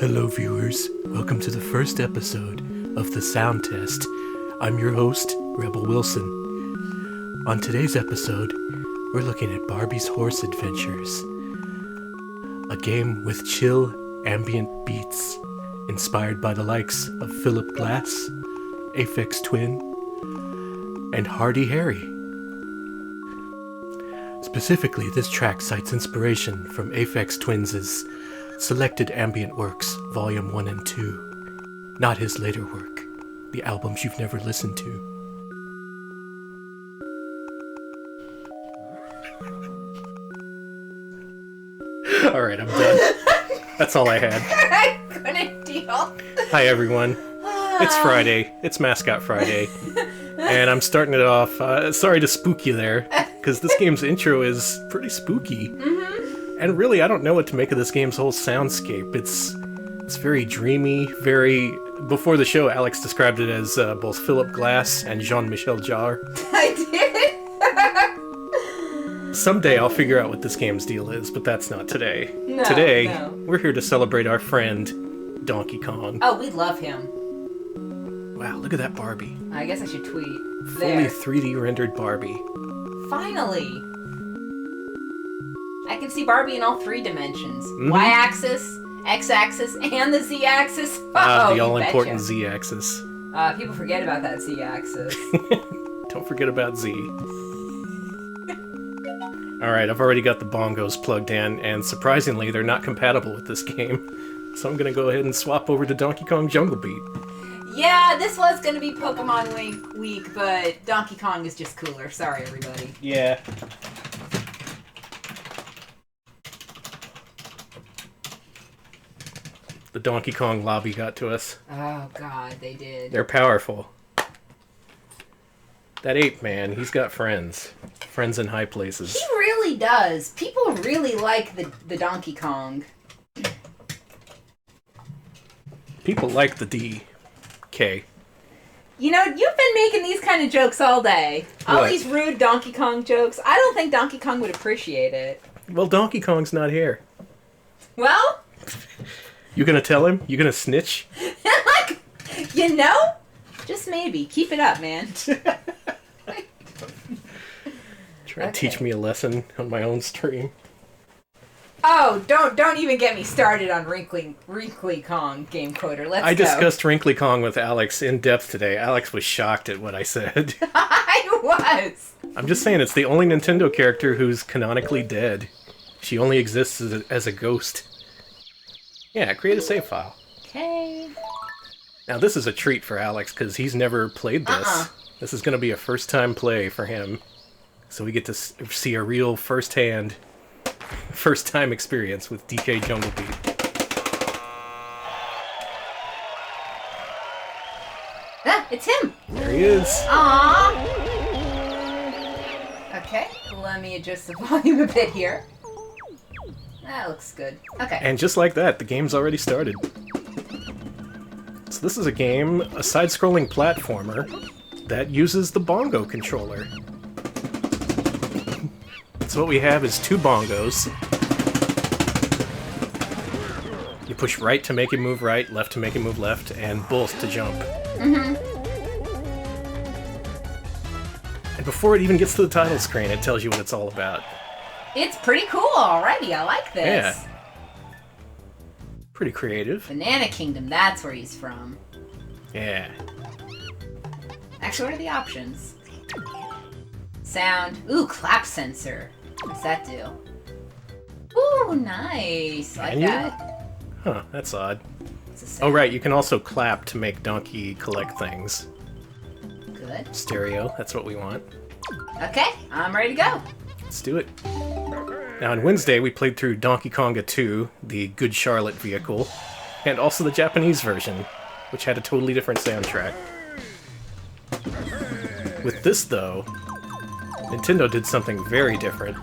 Hello viewers, welcome to the first episode of the Sound Test. I'm your host, Rebel Wilson. On today's episode, we're looking at Barbie's Horse Adventures, a game with chill, ambient beats, inspired by the likes of Philip Glass, Aphex Twin, and Hardy Harry. Specifically, this track cites inspiration from Aphex Twins' Selected Ambient Works, Volume 1 and 2, not his later work, the albums you've never listened to. Alright, I'm done. That's all I had. I couldn't deal. Hi everyone. It's Friday. It's Mascot Friday. And I'm starting it off, sorry to spook you there, because this game's intro is pretty spooky. And really, I don't know what to make of this game's whole soundscape. It's very dreamy, Before the show, Alex described it as both Philip Glass and Jean-Michel Jarre. I did. Someday I'll figure out what this game's deal is, but that's not today. No, We're here to celebrate our friend, Donkey Kong. Oh, we love him. Wow, look at that Barbie. I guess I should tweet. Fully 3D rendered Barbie. Finally. I can see Barbie in all three dimensions. Y-axis, X-axis, and the Z-axis. The all-important Z-axis. People forget about that Z-axis. Don't forget about Z. Alright, I've already got the bongos plugged in, and surprisingly, they're not compatible with this game. So I'm gonna go ahead and swap over to Donkey Kong Jungle Beat. Yeah, this was gonna be Pokemon Week, but Donkey Kong is just cooler. Sorry, everybody. Yeah. The Donkey Kong lobby got to us. Oh, God, they did. They're powerful. That ape, man, he's got friends. Friends in high places. He really does. People really like the Donkey Kong. People like the DK. You know, you've been making these kind of jokes all day. All What? these rude Donkey Kong jokes. I don't think Donkey Kong would appreciate it. Well, Donkey Kong's not here. Well... You gonna tell him? You gonna snitch? You know? Just maybe. Keep it up, man. Try to teach me a lesson on my own stream. Oh, don't even get me started on Wrinkly Kong game coder. Let's go. I discussed Wrinkly Kong with Alex in depth today. Alex was shocked at what I said. I was. I'm just saying, it's the only Nintendo character who's canonically dead. She only exists as a ghost. Yeah, create a save file. Okay. Now this is a treat for Alex, because he's never played this. This is going to be a first-time play for him. So we get to see a real first-time experience with DK Jungle Beat. Ah, it's him. There he is. Aww. Okay, let me adjust the volume a bit here. That looks good. Okay. And just like that, the game's already started. So this is a game, a side-scrolling platformer, that uses the bongo controller. So what we have is two bongos. You push right to make him move right, left to make him move left, and both to jump. And before it even gets to the title screen, it tells you what it's all about. It's pretty cool already. I like this. Yeah. Pretty creative. Banana Kingdom, that's where he's from. Yeah. Actually, what are the options? Sound. Ooh, clap sensor. What's that do? Ooh, nice. I like that. Huh, that's odd. It's a Oh, sound. right, you can also clap to make Donkey collect things. Good. Stereo, that's what we want. Okay, I'm ready to go. Let's do it. Now, on Wednesday, we played through Donkey Konga 2, the Good Charlotte vehicle, and also the Japanese version, which had a totally different soundtrack. With this, though, Nintendo did something very different.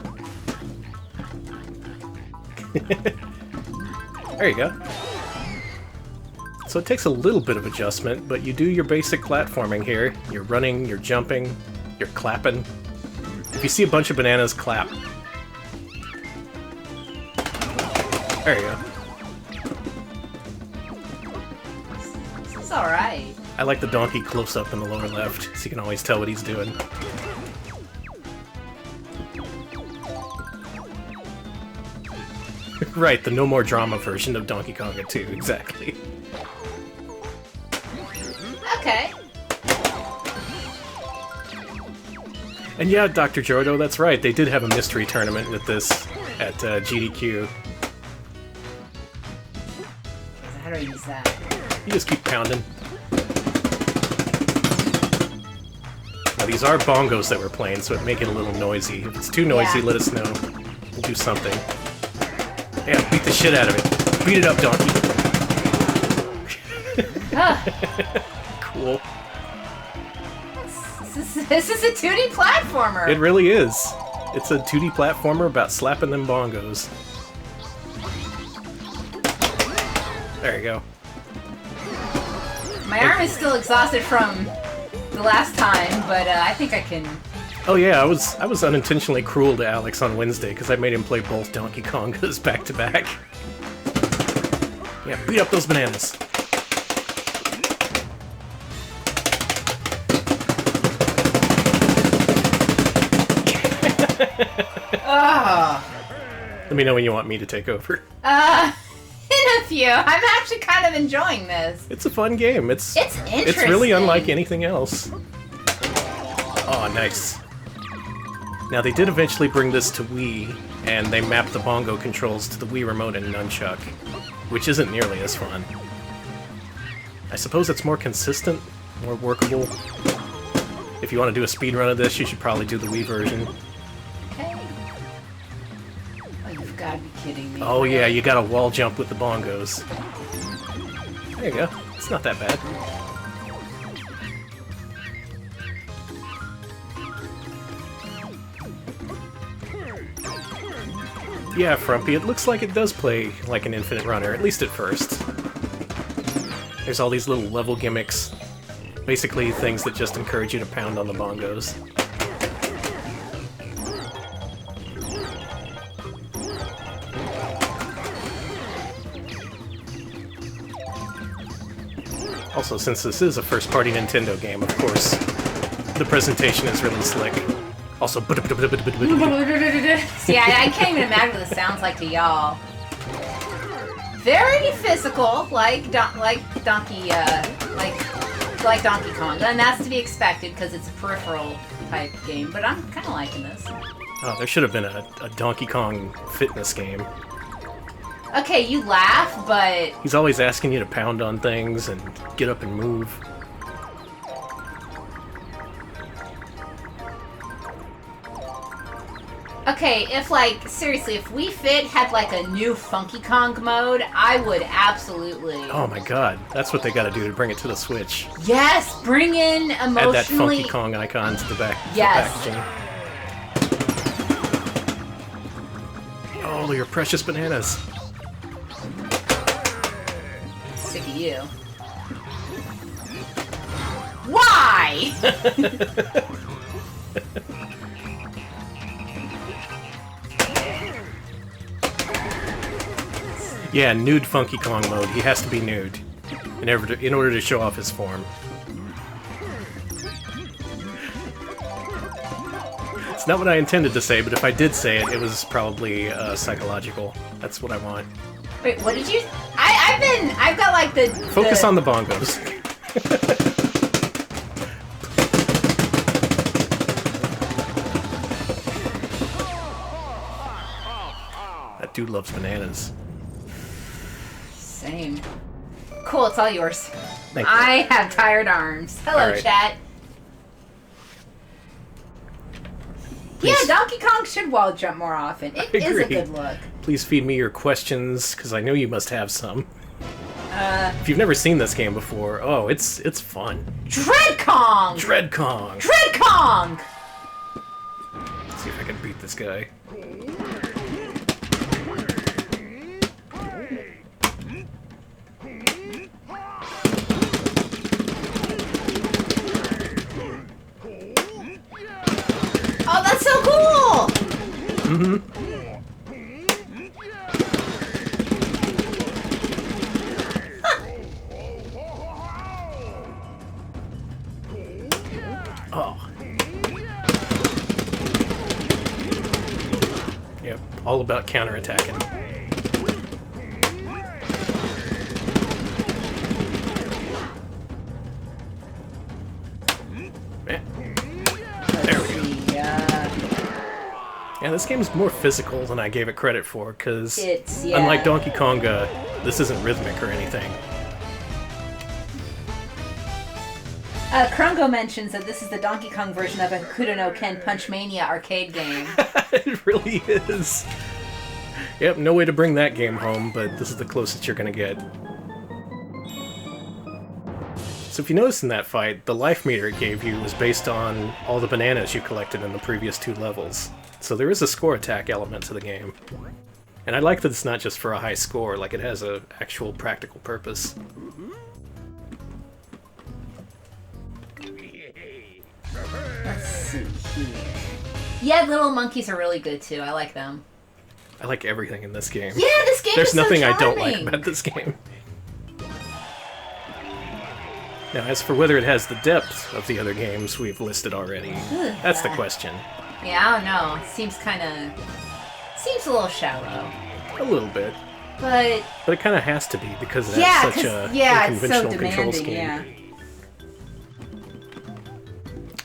There you go. So it takes a little bit of adjustment, but you do your basic platforming here. You're running, you're jumping, you're clapping. If you see a bunch of bananas, clap. There you go. It's alright. I like the donkey close-up in the lower left, so you can always tell what he's doing. Right, the no more drama version of Donkey Konga 2, exactly. Okay. And yeah, Dr. Jodo, that's right, they did have a mystery tournament with this at GDQ. How do I use that? You just keep pounding. Now, these are bongos that we're playing, so it make it a little noisy. If it's too noisy, Yeah. let us know. We'll do something. Yeah, beat the shit out of it. Beat it up, donkey. Cool. This is a 2D platformer! It really is. It's a 2D platformer about slapping them bongos. There you go. My arm is still exhausted from the last time, but I think I can... Oh yeah, I was unintentionally cruel to Alex on Wednesday because I made him play both Donkey Kongas back to back. Yeah, beat up those bananas. Let me know when you want me to take over. In a few. I'm actually kind of enjoying this. It's a fun game. It's interesting. It's really unlike anything else. Oh, nice. Now, they did eventually bring this to Wii, and they mapped the bongo controls to the Wii Remote and Nunchuck, which isn't nearly as fun. I suppose it's more consistent, more workable. If you want to do a speedrun of this, you should probably do the Wii version. Okay. Oh, you've got to be kidding me. Oh yeah, you got a wall jump with the bongos. There you go. It's not that bad. Yeah, Frumpy, it looks like it does play like an Infinite Runner, at least at first. There's all these little level gimmicks. Basically things that just encourage you to pound on the bongos. Also, since this is a first-party Nintendo game, of course, the presentation is really slick. Also, See, I can't even imagine what it sounds like to y'all. Very physical, like Donkey Kong, and that's to be expected because it's a peripheral type game. But I'm kind of liking this. oh, there should have been a Donkey Kong fitness game. Okay, you laugh, but He's always asking you to pound on things and get up and move. okay, if like seriously, if Wii Fit had like a new Funky Kong mode, I would absolutely. Oh my god, that's what they gotta do to bring it to the Switch. Yes, bring in Add that emotionally. Funky Kong icon to the back to the Yes. packaging. Oh, your precious bananas. Sick of you. Why? Yeah, nude Funky Kong mode. He has to be nude in order to show off his form. It's not what I intended to say, but if I did say it, it was probably psychological. That's what I want. Wait, what did you? I've got like the. Focus on the bongos. That dude loves bananas. Same. Cool, it's all yours. Thank you. I have tired arms. Hello, All right. chat. Please. Yeah, Donkey Kong should wall jump more often. It is a agree. good look. Please feed me your questions, because I know you must have some. If you've never seen this game before, oh, it's fun. Dread Kong! Dread Kong! Dread Kong! Let's see if I can beat this guy. Oh, that's so cool! Mm-hmm. all about counterattacking. There we go. Yeah, this game's more physical than I gave it credit for, because unlike Donkey Konga, this isn't rhythmic or anything. Krungo mentions that this is the Donkey Kong version of a Hokuto no Ken Punch Mania arcade game. It really is. Yep, no way to bring that game home, but this is the closest you're gonna get. So if you notice in that fight, the life meter it gave you was based on all the bananas you collected in the previous 2 levels. So there is a score attack element to the game. And I like that it's not just for a high score, like it has an actual practical purpose. Let's see here. Yeah, little monkeys are really good too. I like them. I like everything in this game. Yeah, this game There's is so nothing I don't charming. like about this game. Now, as for whether it has the depth of the other games we've listed already, that's the question. Yeah, I don't know. It seems a little shallow. A little bit. But it kind of has to be, because it has such a unconventional control scheme. Yeah.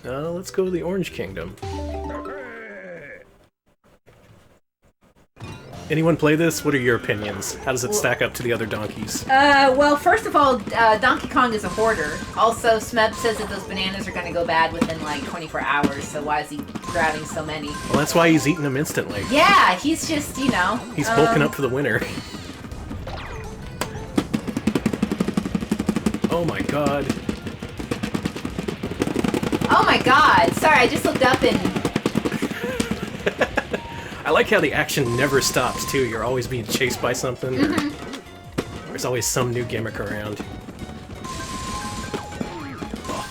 Let's go to the Orange Kingdom. Anyone play this? What are your opinions? How does it stack up to the other donkeys? Well, first of all, Donkey Kong is a hoarder. Also, Smeb says that those bananas are going to go bad within, like, 24 hours, so why is he grabbing so many? Well, that's why he's eating them instantly. Yeah, he's just, you know... He's bulking up for the winter. Oh my god. Oh my god! Sorry, I just looked up and... I like how the action never stops, too. You're always being chased by something. Mm-hmm. There's always some new gimmick around. Oh.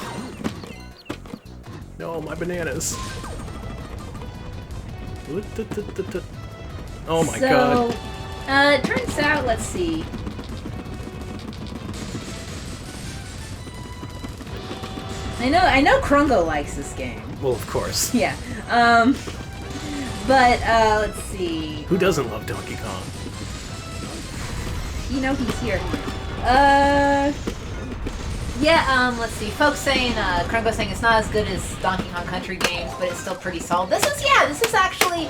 No, my bananas. Oh my god. It turns out, let's see. I know Krungo likes this game. Well, of course. Yeah. But, let's see. Who doesn't love Donkey Kong? You know he's here. Let's see. Folks saying, Krungo saying it's not as good as Donkey Kong Country games, but it's still pretty solid. This is actually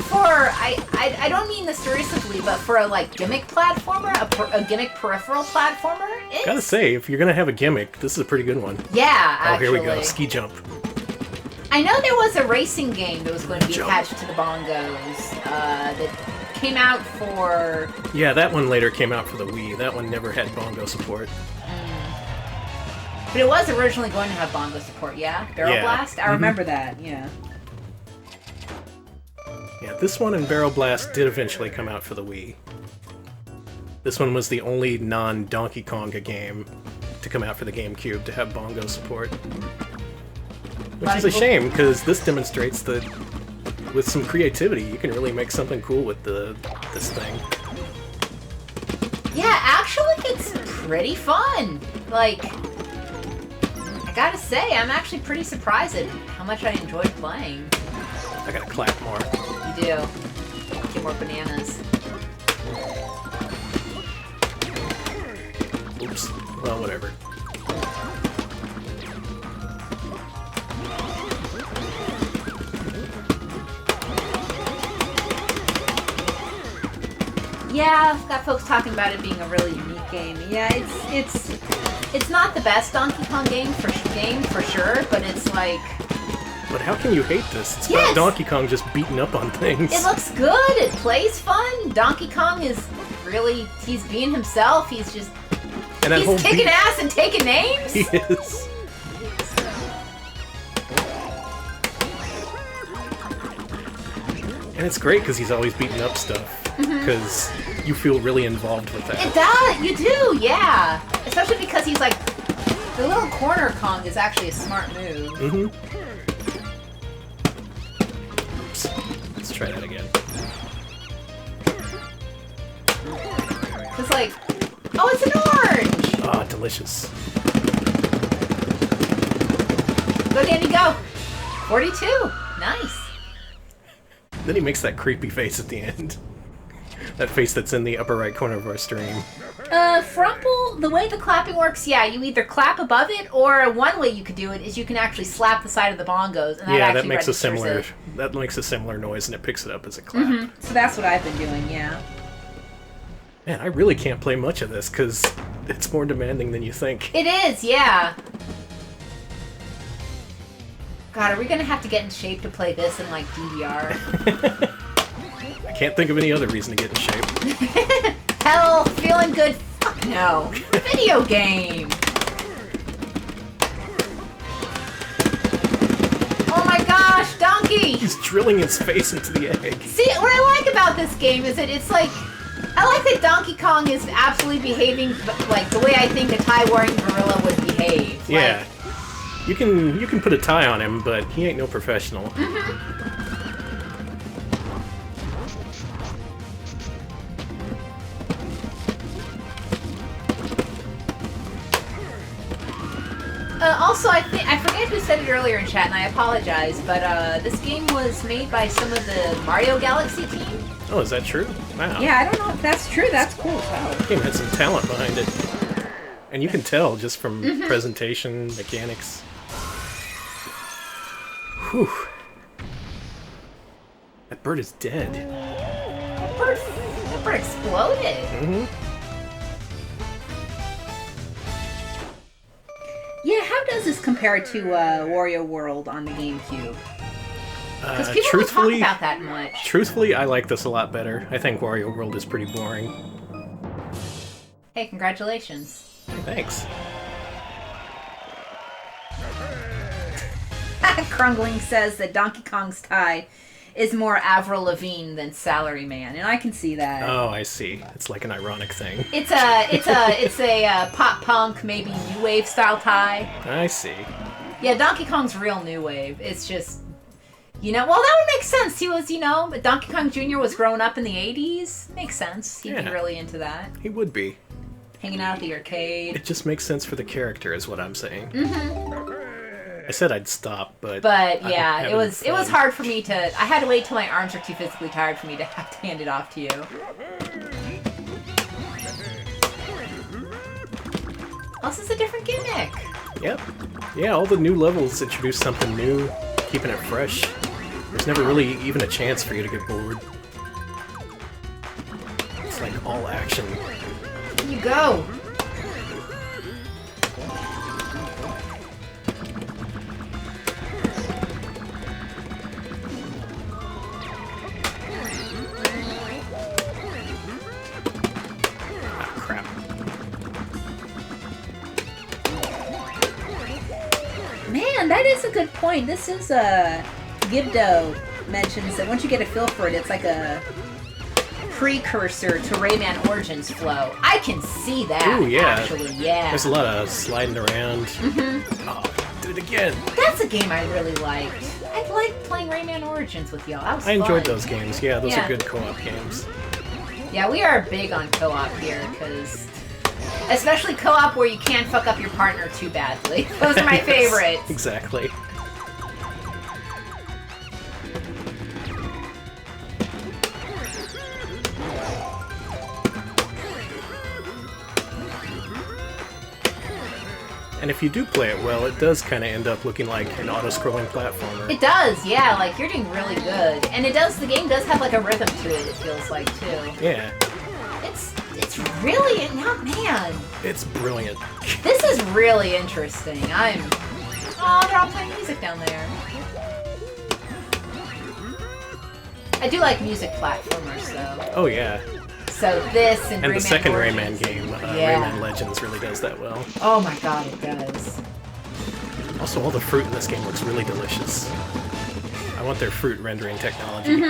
for, I don't mean this derisively, but for a, like, gimmick platformer, a gimmick peripheral platformer, it's... Gotta say, if you're gonna have a gimmick, this is a pretty good one. Yeah, actually. Oh, here we go. Ski jump. I know there was a racing game that was going to be attached to the bongos that came out for... Yeah, that one later came out for the Wii. That one never had bongo support. But it was originally going to have bongo support, yeah? Barrel Blast? I remember that, yeah. Yeah, this one and Barrel Blast did eventually come out for the Wii. This one was the only non-Donkey Konga game to come out for the GameCube to have bongo support. Which is a shame, because this demonstrates that with some creativity, you can really make something cool with this thing. Yeah, actually, it's pretty fun. Like, I gotta say, I'm actually pretty surprised at how much I enjoyed playing. I gotta clap more. You do. Get more bananas. Oops. Well, whatever. Yeah, I've got folks talking about it being a really unique game. Yeah, it's not the best Donkey Kong game for sure, but it's like... But how can you hate this? It's about Donkey Kong just beating up on things. It looks good, it plays fun. Donkey Kong is really... He's being himself, he's just... And he's kicking ass and taking names? He is. And it's great because he's always beating up stuff. Because you feel really involved with that. It does, you do, yeah. Especially because he's like, the little corner Kong is actually a smart move. Mm-hmm. Oops. Let's try that again. It's like, oh, it's an orange! Ah, delicious. Go, Danny, go! 42, nice. Then he makes that creepy face at the end. That face that's in the upper right corner of our stream. Frumple, the way the clapping works, yeah, you either clap above it, or one way you could do it is you can actually slap the side of the bongos, and that that makes it. That makes a similar noise, and it picks it up as a clap. So that's what I've been doing, yeah. Man, I really can't play much of this, because it's more demanding than you think. It is, yeah. God, are we gonna have to get in shape to play this in, like, DDR? I can't think of any other reason to get in shape. Hell, feeling good? Fuck no. Video game. Oh my gosh, Donkey! He's drilling his face into the egg. See, what I like about this game is that it's like... I like that Donkey Kong is absolutely behaving like the way I think a tie-wearing gorilla would behave. Yeah. You can put a tie on him, but he ain't no professional. Also, I forget who said it earlier in chat, and I apologize, but this game was made by some of the Mario Galaxy team. Oh, is that true? Wow. Yeah, I don't know if that's true. That's cool as hell. The game had some talent behind it. And you can tell just from presentation, mechanics. Whew. That bird is dead. That bird exploded. Yeah, how does this compare to Wario World on the GameCube? Because people don't talk about that much. Truthfully, I like this a lot better. I think Wario World is pretty boring. Hey, congratulations. Thanks. Krungling says that Donkey Kong's tie is more Avril Lavigne than Salaryman, and I can see that. Oh, I see. It's like an ironic thing. It's a pop punk, maybe new wave style tie. I see. Yeah, Donkey Kong's real new wave. It's just, well, that would make sense. He was, but Donkey Kong Jr. was growing up in the 80s. Makes sense. He'd be really into that. He would be. Hanging out at the arcade. It just makes sense for the character, is what I'm saying. I said I'd stop, but yeah, it was hard for me to. I had to wait till my arms were too physically tired for me to have to hand it off to you. Oh, this is a different gimmick. Yep. Yeah, all the new levels introduce something new, keeping it fresh. There's never really even a chance for you to get bored. It's like all action. Here you go. Man, that is a good point. This is Gibdo mentions that once you get a feel for it, it's like a precursor to Rayman Origins flow. I can see that. Ooh, yeah. Actually, yeah. There's a lot of sliding around. Oh, did it again. That's a game I really liked. I liked playing Rayman Origins with y'all. That was fun. I enjoyed those games. Yeah, those are good co-op games. Yeah, we are big on co-op here, because... Especially co-op where you can't fuck up your partner too badly. Those are my favorites. Exactly. And if you do play it well, it does kind of end up looking like an auto-scrolling platformer. It does, yeah. Like, you're doing really good. And the game does have, like, a rhythm to it, it feels like, too. Yeah. It's really, man. It's brilliant. This is really interesting. Oh, they're all playing music down there. I do like music platformers, though. Oh, yeah. So this and Rayman the second Origins. Rayman game, Rayman Legends, really does that well. Oh my god, it does. Also, all the fruit in this game looks really delicious. I want their fruit rendering technology.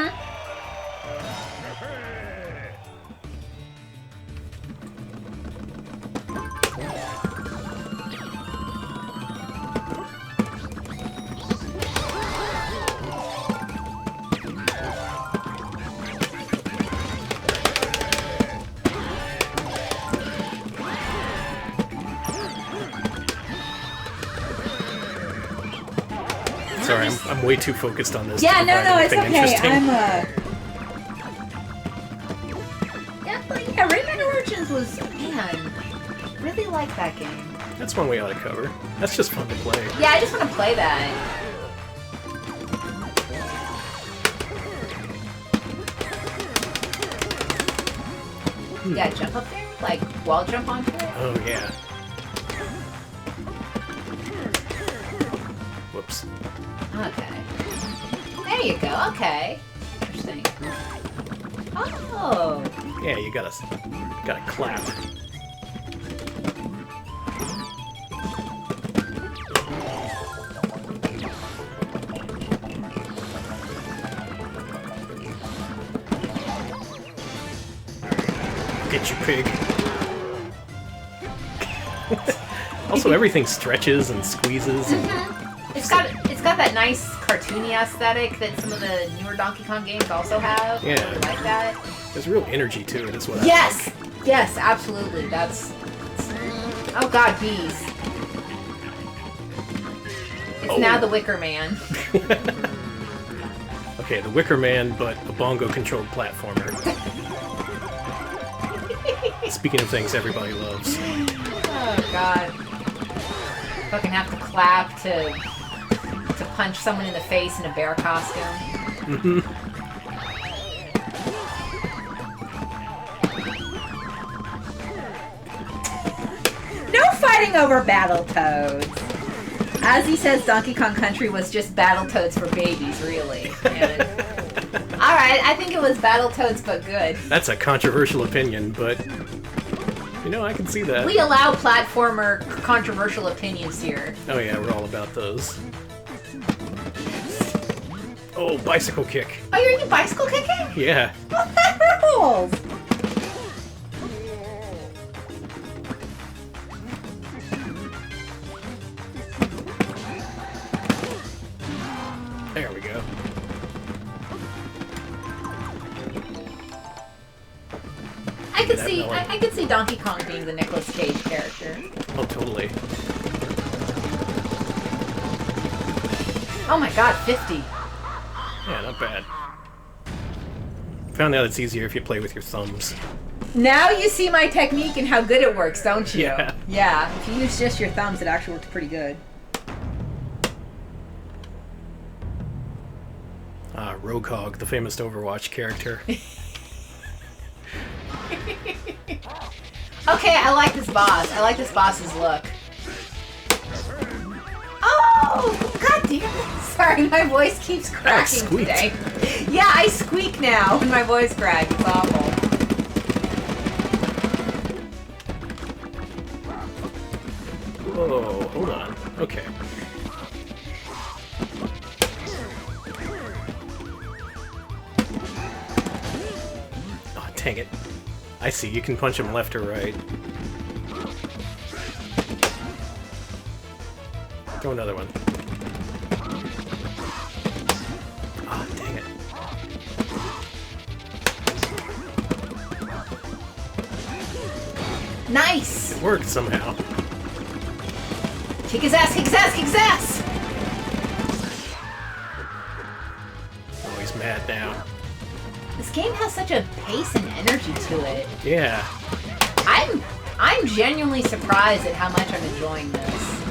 Sorry, I'm way too focused on this. Yeah, no, it's okay. Yeah, Rayman Origins was, man, really like that game. That's one we ought to cover. That's just fun to play. Yeah, I just want to play that. You gotta jump up there? Like, wall jump onto it? Oh, yeah. Whoops. Okay. There you go, okay. Interesting. Oh! Yeah, you gotta clap. Get you, pig. Also, everything stretches and squeezes. It's got that nice cartoony aesthetic that some of the newer Donkey Kong games also have. Yeah. I really like that. There's real energy to it, is what I Yes! think. Yes, absolutely. That's... Oh god, bees. It's now the Wicker Man. Okay, the Wicker Man, but a bongo-controlled platformer. Speaking of things everybody loves. Oh god. Fucking have to clap to punch someone in the face in a bear costume. No fighting over Battletoads. As he says, Donkey Kong Country was just Battletoads for babies, really. Alright, I think it was Battletoads, but good. That's a controversial opinion, but... You know, I can see that. We allow platformer controversial opinions here. Oh yeah, we're all about those. Oh, bicycle kick. Oh, you're into bicycle kicking? Yeah. What the rules? There we go. I could see Donkey Kong being the Nicolas Cage character. Oh, totally. Oh my god, 50. Yeah, not bad. Found out it's easier if you play with your thumbs. Now you see my technique and how good it works, don't you? Yeah. Yeah, if you use just your thumbs, it actually works pretty good. Roadhog, the famous Overwatch character. Okay, I like this boss. I like this boss's look. Oh, god damn it. Sorry, my voice keeps cracking today. Yeah, I squeak now when my voice cracks. It's awful. Whoa, hold on. Okay. Oh, dang it. I see, you can punch him left or right. Throw another one. Oh, dang it. Nice! It worked somehow. Kick his ass, kick his ass, kick his ass! Oh, he's mad now. This game has such a pace and energy to it. Yeah. I'm genuinely surprised at how much I'm enjoying this.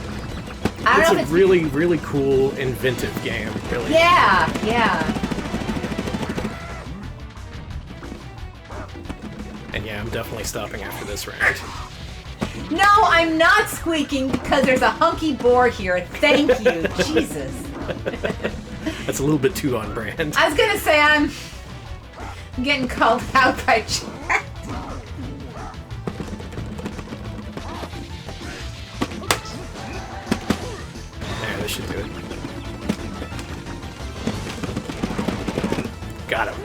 I don't know if It's a really, really cool, inventive game, really. Yeah, yeah. And yeah, I'm definitely stopping after this round. No, I'm not squeaking because there's a hunky board here. Thank you. Jesus. That's a little bit too on brand. I was gonna say I'm getting called out by chat. There, this should do it. Got him.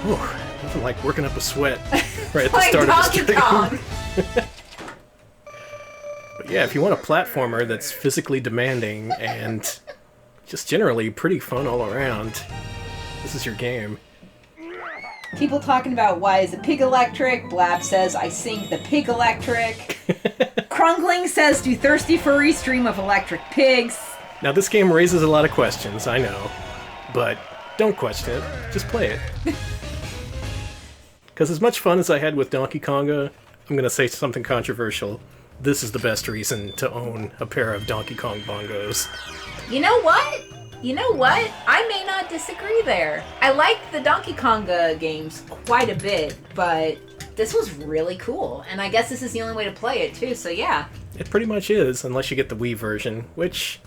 Whew, nothing like working up a sweat right at the Like start Donkey of the Kong. stream. But yeah, if you want a platformer that's physically demanding and just generally pretty fun all around, this is your game. People talking about why is the pig electric? Blab says I sing the pig electric. Krungling says, do thirsty furry stream of electric pigs. Now, this game raises a lot of questions, I know. But don't question it. Just play it. Because as much fun as I had with Donkey Konga, I'm going to say something controversial. This is the best reason to own a pair of Donkey Kong bongos. You know what? I may not disagree there. I like the Donkey Konga games quite a bit, but this was really cool. And I guess this is the only way to play it, too, so yeah. It pretty much is, unless you get the Wii version, which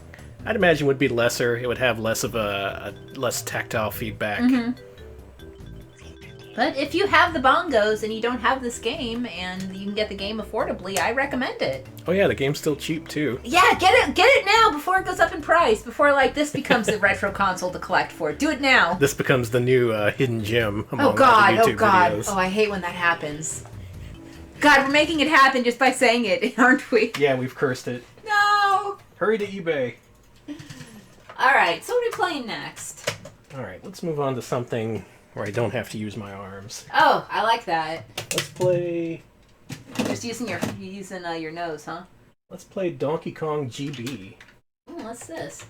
I'd imagine would be lesser. It would have less of a less tactile feedback. Mm-hmm. But if you have the bongos and you don't have this game and you can get the game affordably, I recommend it. Oh yeah, the game's still cheap too. Yeah, get it now before it goes up in price. Before this becomes a retro console to collect for. Do it now. This becomes the new hidden gem among Oh God! all the YouTube videos. Oh, I hate when that happens. God, we're making it happen just by saying it, aren't we? Yeah, we've cursed it. No. Hurry to eBay. All right, so what are we playing next? All right, let's move on to something where I don't have to use my arms. Oh, I like that. Let's play. Just using your nose, huh? Let's play Donkey Kong GB. What's this?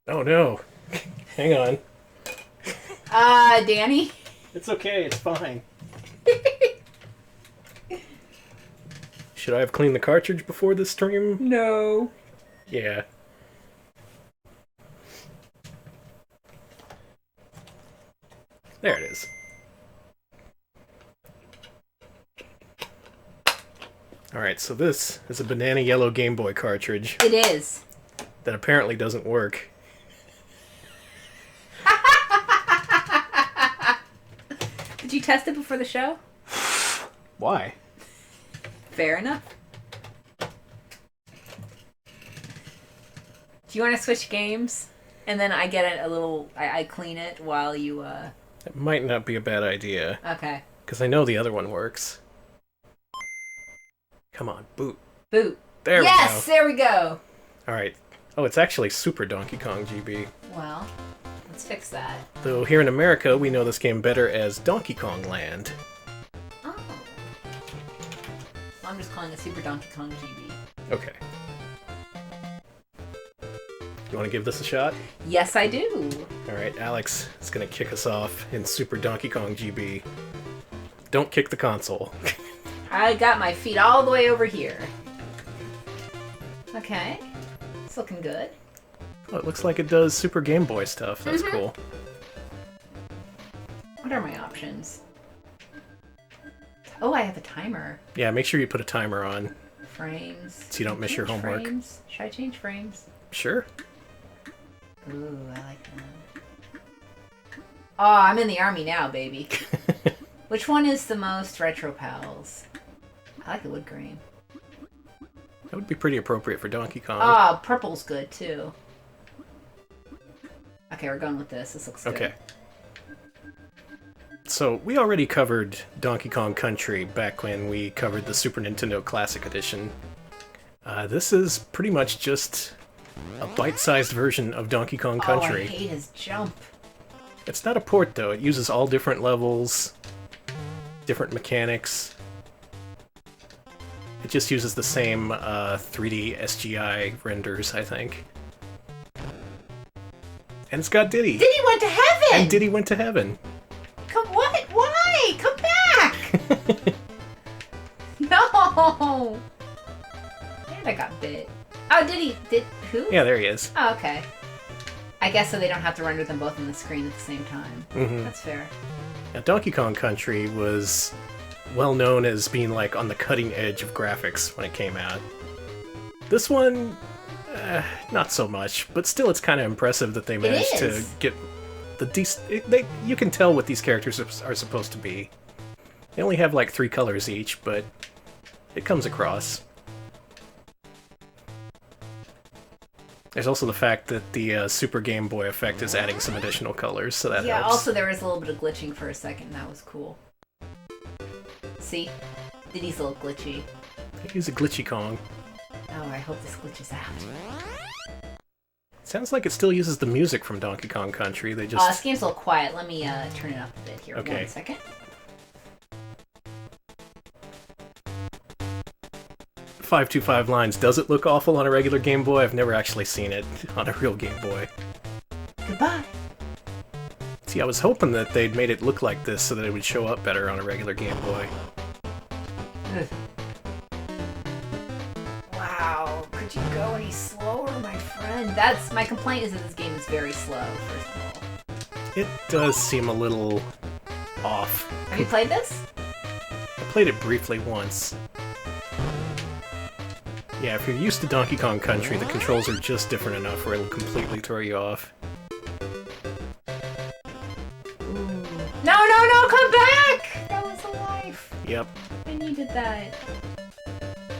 Oh no. Hang on. Danny? It's okay, it's fine. Should I have cleaned the cartridge before this stream? No. Yeah. There it is. Alright, so this is a banana yellow Game Boy cartridge. It is. That apparently doesn't work. Did you test it before the show? Why? Fair enough. Do you want to switch games? And then I get it a little... I clean it while you, It might not be a bad idea. Okay. Because I know the other one works. Come on, boot. Boot. There we go. Yes, there we go. Alright. Oh, it's actually Super Donkey Kong GB. Well, let's fix that. Though here in America, we know this game better as Donkey Kong Land. Oh. I'm just calling it Super Donkey Kong GB. Okay. You want to give this a shot? Yes, I do. Alright, Alex is going to kick us off in Super Donkey Kong GB. Don't kick the console. I got my feet all the way over here. Okay. It's looking good. Oh, it looks like it does Super Game Boy stuff. That's cool. What are my options? Oh, I have a timer. Yeah, make sure you put a timer on. Frames. So you don't miss your Change homework. Frames. Should I change frames? Sure. Ooh, I like that. Oh, I'm in the army now, baby. Which one is the most retro pals? I like the wood grain. That would be pretty appropriate for Donkey Kong. Oh, purple's good too. Okay, we're going with this. This looks good. Okay. So, we already covered Donkey Kong Country back when we covered the Super Nintendo Classic Edition. This is pretty much just a bite-sized version of Donkey Kong Country. Oh, I hate his jump. It's not a port, though. It uses all different levels, different mechanics. It just uses the same 3D SGI renders, I think. And it's got Diddy! Diddy went to heaven! And Diddy went to heaven! Come, what? Why? Come back! No! And I got bit. Oh, did who? Yeah, there he is. Oh, okay. I guess so they don't have to render them both on the screen at the same time. Mm-hmm. That's fair. Now, Donkey Kong Country was well known as being like on the cutting edge of graphics when it came out. This one, not so much, but still it's kind of impressive that they managed to get the you can tell what these characters are supposed to be. They only have like 3 colors each, but it comes across. There's also the fact that the Super Game Boy effect is adding some additional colors, so that Yeah, helps. also there was a little bit of glitching for a second, that was cool. See? Diddy's a little glitchy. He's a glitchy Kong. Oh, I hope this glitches out. Sounds like it still uses the music from Donkey Kong Country. They just... This game's a little quiet. Let me turn it up a bit here. Okay. 1 second. 525 lines. Does it look awful on a regular Game Boy? I've never actually seen it on a real Game Boy. Goodbye. See, I was hoping that they'd made it look like this so that it would show up better on a regular Game Boy. Wow, could you go any slower, my friend? That's my complaint is that this game is very slow, first of all. It does seem a little off. Have you played this? I played it briefly once. Yeah, if you're used to Donkey Kong Country, the controls are just different enough where it'll completely throw you off. No, come back! That was a life. Yep. I needed that.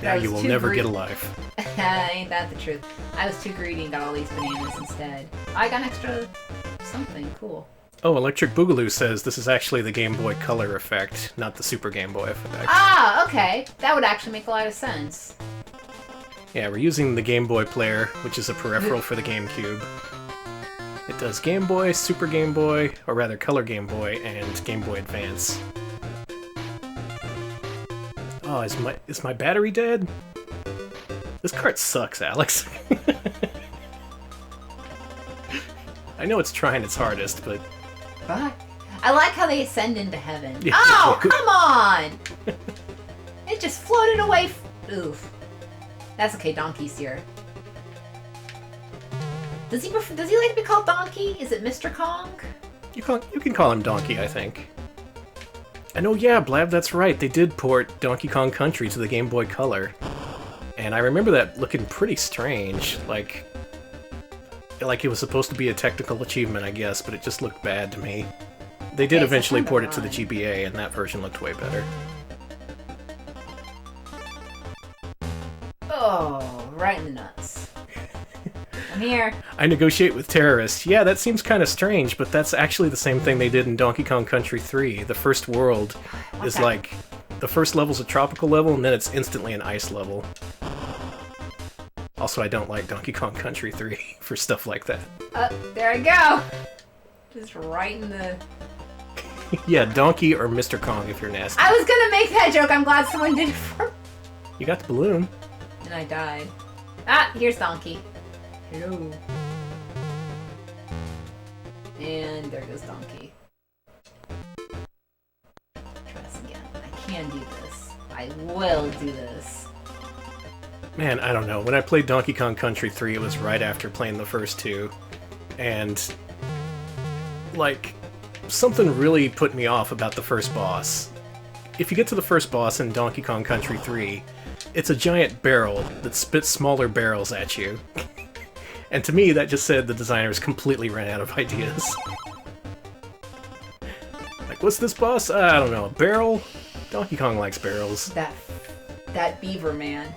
Now you will never get a life. Ain't that the truth? I was too greedy and got all these bananas instead. I got an extra something cool. Oh, Electric Boogaloo says this is actually the Game Boy Color effect, not the Super Game Boy effect. Ah, okay. That would actually make a lot of sense. Yeah, we're using the Game Boy Player, which is a peripheral for the GameCube. It does Game Boy, Super Game Boy, or rather Color Game Boy, and Game Boy Advance. Oh, is my battery dead? This cart sucks, Alex. I know it's trying its hardest, but... Bye. I like how they ascend into heaven. Yeah. Oh, come on! It just floated away. Oof. That's okay, Donkey's here. Does he like to be called Donkey? Is it Mr. Kong? You can call him Donkey, I think. And oh yeah, Blab, that's right. They did port Donkey Kong Country to the Game Boy Color. And I remember that looking pretty strange. Like it was supposed to be a technical achievement, I guess, but it just looked bad to me. They did eventually port it to the GBA, and that version looked way better. Oh, right in the nuts. I'm here. I negotiate with terrorists. Yeah, that seems kind of strange, but that's actually the same thing they did in Donkey Kong Country 3. The first world is like... The first level's a tropical level, and then it's instantly an ice level. Also, I don't like Donkey Kong Country 3 for stuff like that. There I go! Just right in the... Yeah, Donkey or Mr. Kong if you're nasty. I was gonna make that joke, I'm glad someone did it for me. You got the balloon. And I died. Ah, here's Donkey. Hello. And there goes Donkey. Try this again. I can do this. I will do this. Man, I don't know. When I played Donkey Kong Country 3, it was right after playing the first two. And, like, something really put me off about the first boss. If you get to the first boss in Donkey Kong Country 3, it's a giant barrel that spits smaller barrels at you. And to me, that just said the designers completely ran out of ideas. Like, what's this boss? I don't know. A barrel? Donkey Kong likes barrels. That beaver man.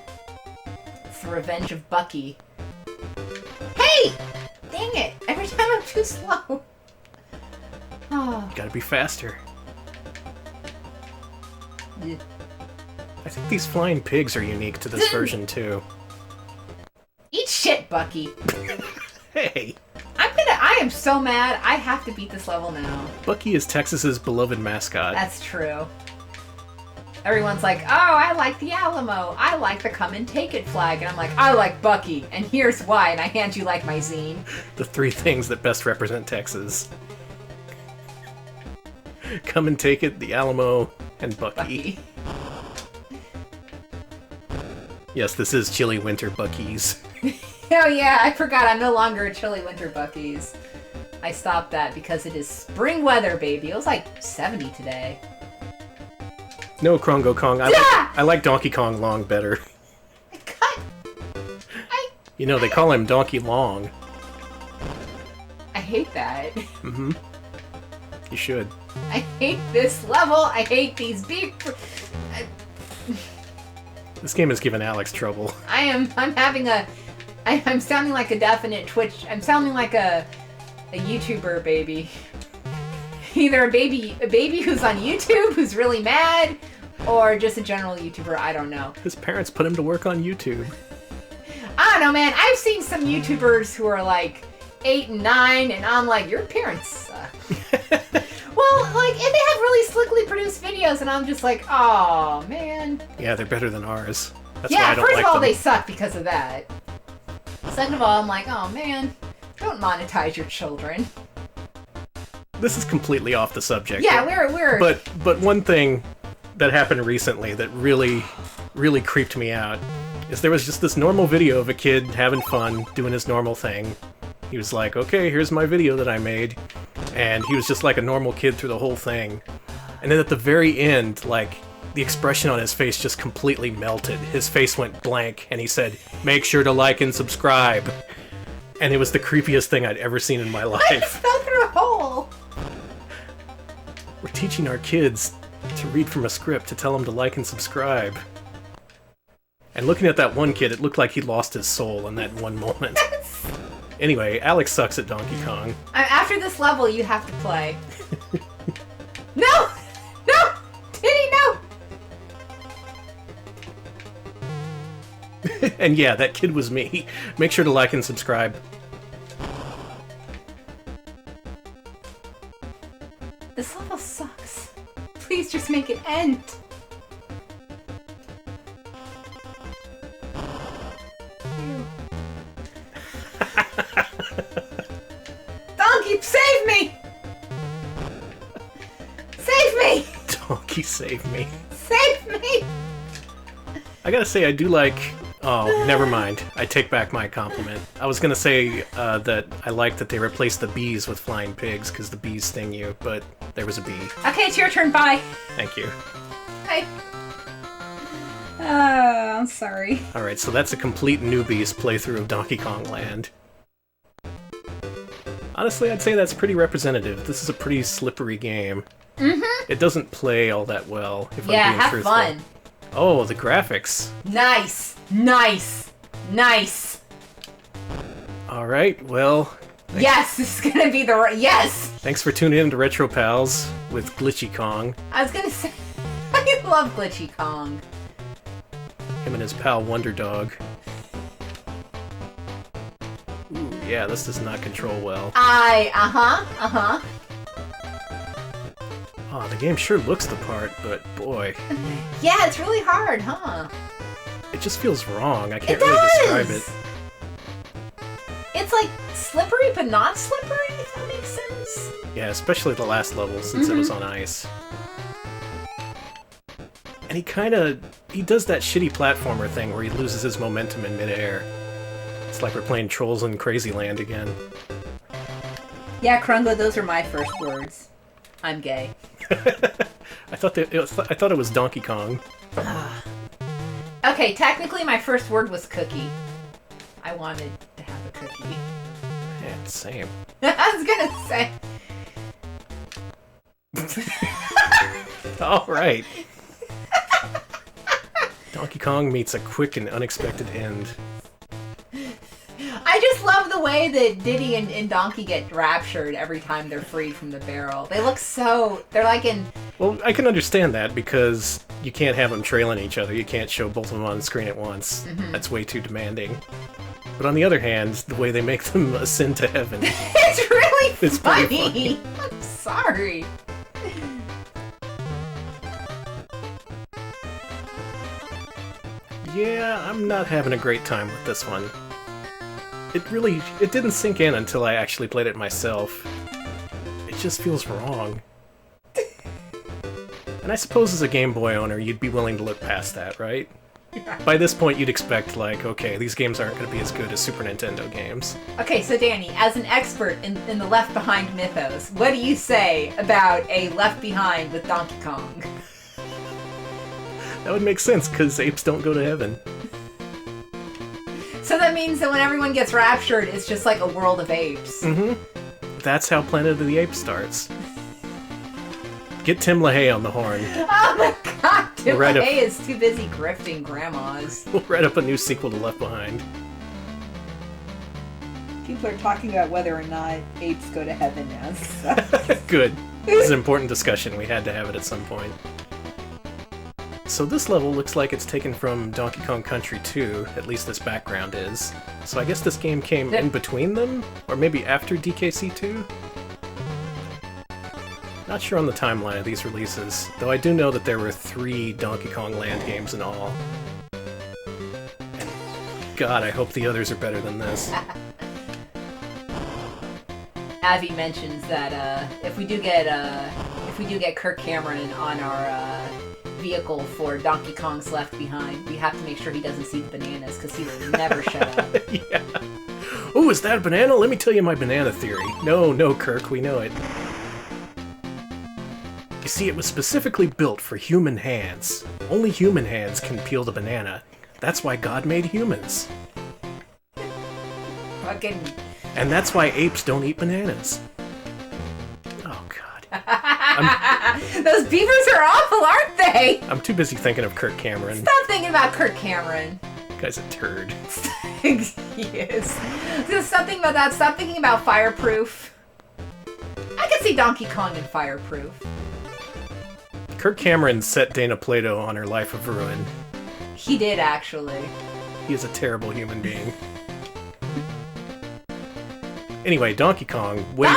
It's the revenge of Bucky. Hey! Dang it! Every time I'm too slow. Oh. You gotta be faster. Yeah. I think these flying pigs are unique to this version, too. Eat shit, Bucky. Hey! I am so mad. I have to beat this level now. Bucky is Texas's beloved mascot. That's true. Everyone's like, oh, I like the Alamo. I like the come and take it flag. And I'm like, I like Bucky. And here's why. And I hand you like my zine. The three things that best represent Texas. Come and take it, the Alamo, and Bucky. Yes, this is chilly winter Bucky's. Oh yeah, I forgot I'm no longer a chilly winter Bucky's. I stopped that because it is spring weather, baby. It was like 70 today. No, Krongo Kong. I like Donkey Kong Long better. You know, they call him Donkey Long. I hate that. Mm-hmm. You should. I hate this level. I hate these This game has given Alex trouble. I'm sounding like a definite Twitch. I'm sounding like a YouTuber baby. Either a baby who's on YouTube who's really mad, Or just a general YouTuber, I don't know. His parents put him to work on YouTube. I don't know, man. I've seen some YouTubers who are like 8 and 9, and I'm like, your parents suck. Well, like, and they have really slickly produced videos, and I'm just like, oh man. Yeah, they're better than ours. That's why I don't first like of all, them. they suck because of that. Second of all, I'm like, oh man, don't monetize your children. This is completely off the subject. Yeah, we're. But one thing that happened recently that really creeped me out is there was just this normal video of a kid having fun, doing his normal thing. He was like, okay, here's my video that I made. And he was just like a normal kid through the whole thing. And then at the very end, like, the expression on his face just completely melted. His face went blank, and he said, make sure to like and subscribe. And it was the creepiest thing I'd ever seen in my I life. fell through a hole. We're teaching our kids to read from a script to tell them to like and subscribe. And looking at that one kid, it looked like he lost his soul in that one moment. Anyway, Alex sucks at Donkey Kong. After this level, you have to play. No! No! Diddy, no! And yeah, that kid was me. Make sure to like and subscribe. This level sucks. Please just make it end. Donkey, save me! Save me! Donkey save me. Save me! I gotta say, I do like... Oh, never mind. I take back my compliment. I was gonna say that I like that they replaced the bees with flying pigs, because the bees sting you, but there was a bee. Okay, it's your turn. Bye. Thank you. Bye. I'm sorry. Alright, so that's a complete newbie's playthrough of Donkey Kong Land. Honestly, I'd say that's pretty representative. This is a pretty slippery game. Mm-hmm. It doesn't play all that well, if I'm Yeah, being have truthful. fun. Oh, the graphics. Nice. Nice. Nice. Alright, well... Yes, this is gonna be the yes! Thanks for tuning in to Retro Pals with Glitchy Kong. I was gonna say, I love Glitchy Kong. Him and his pal Wonder Dog. Ooh, yeah, this does not control well. Uh-huh. Oh, the game sure looks the part, but boy, Yeah, it's really hard, huh? it just feels wrong. I can't It really describe does! it. It's like slippery but not slippery, if that makes sense. Yeah, especially the last level, since it was on ice. And he does that shitty platformer thing where he loses his momentum in midair. It's like we're playing Trolls in Crazy Land again. Yeah, Krungo, those are my first words. I'm gay. I thought it was Donkey Kong. Okay, technically my first word was cookie. I wanted to have a cookie. Yeah, same. I was gonna say. Alright. Donkey Kong meets a quick and unexpected end. I just love the way that Diddy and Donkey get raptured every time they're freed from the barrel. They look so... They're like in... Well, I can understand that because you can't have them trailing each other. You can't show both of them on the screen at once. That's way too demanding. But on the other hand, the way they make them ascend to heaven... It's really It's funny. pretty funny. I'm sorry. Yeah, I'm not having a great time with this one. It didn't sink in until I actually played it myself. It just feels wrong. And I suppose as a Game Boy owner, you'd be willing to look past that, right? By this point, you'd expect, like, okay, these games aren't going to be as good as Super Nintendo games. Okay, so Danny, as an expert in the Left Behind mythos, what do you say about a Left Behind with Donkey Kong? That would make sense, because apes don't go to heaven. So that means that when everyone gets raptured, it's just like a world of apes. That's how Planet of the Apes starts. Get Tim LaHaye on the horn. Oh my god, Tim Right up- LaHaye is too busy grifting grandmas. We'll write up a new sequel to Left Behind. People are talking about whether or not apes go to heaven now. So. Good. This is an important discussion. We had to have it at some point. So this level looks like it's taken from Donkey Kong Country 2, at least this background is. So I guess this game came in between them? Or maybe after DKC 2? Not sure on the timeline of these releases, though I do know that there were 3 Donkey Kong Land games in all. And God, I hope the others are better than this. Avi mentions that if we do get Kirk Cameron on our vehicle for Donkey Kong's Left Behind, we have to make sure he doesn't see the bananas, because he will never shut up. Yeah. Oh, is that a banana? Let me tell you my banana theory. No, Kirk, we know it. You see, it was specifically built for human hands. Only human hands can peel the banana. That's why God made humans. Fucking... And that's why apes don't eat bananas. Oh, God. Those beavers are awful, aren't they? I'm too busy thinking of Kirk Cameron. Stop thinking about Kirk Cameron. Guy's a turd. He is. There's something about that. Stop thinking about Fireproof. I can see Donkey Kong in Fireproof. Kirk Cameron set Dana Plato on her life of ruin. He did, actually. He is a terrible human being. Anyway, Donkey Kong, way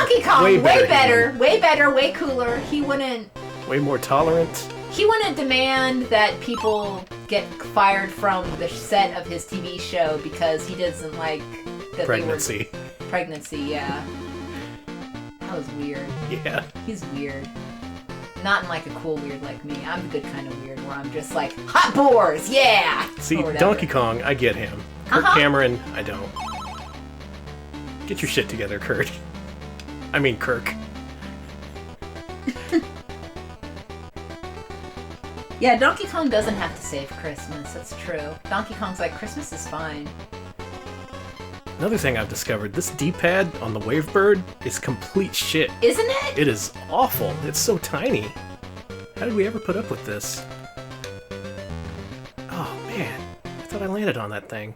better, way cooler. He wouldn't... Way more tolerant. He wouldn't demand that people get fired from the set of his TV show because he doesn't like... that Pregnancy. Pregnancy, yeah. That was weird. Yeah. He's weird. Not in like a cool weird like me. I'm the good kind of weird where I'm just like, hot boars, yeah! See, Donkey Kong, I get him. Kirk Cameron, I don't. Get your shit together, Kurt. I mean, Kirk. Yeah, Donkey Kong doesn't have to save Christmas, that's true. Donkey Kong's like, Christmas is fine. Another thing I've discovered, this D-pad on the Wavebird is complete shit. Isn't it? It is awful. It's so tiny. How did we ever put up with this? Oh, man. I thought I landed on that thing.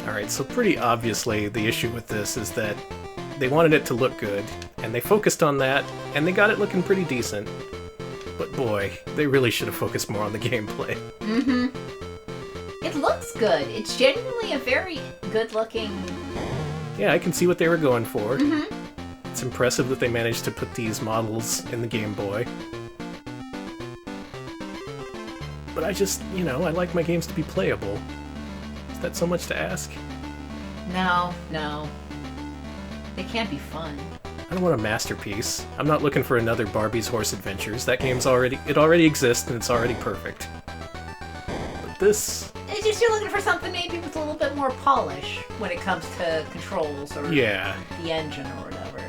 Alright, so pretty obviously the issue with this is that they wanted it to look good, and they focused on that, and they got it looking pretty decent. But boy, they really should have focused more on the gameplay. Mm-hmm. It looks good. It's genuinely a very good-looking... Yeah, I can see what they were going for. Mm-hmm. It's impressive that they managed to put these models in the Game Boy. But I just, I like my games to be playable. Is that so much to ask? No. They can't be fun. I don't want a masterpiece. I'm not looking for another Barbie's Horse Adventures. That game's already exists and it's already perfect. But this... It's just you're looking for something maybe with a little bit more polish when it comes to controls or the engine or whatever.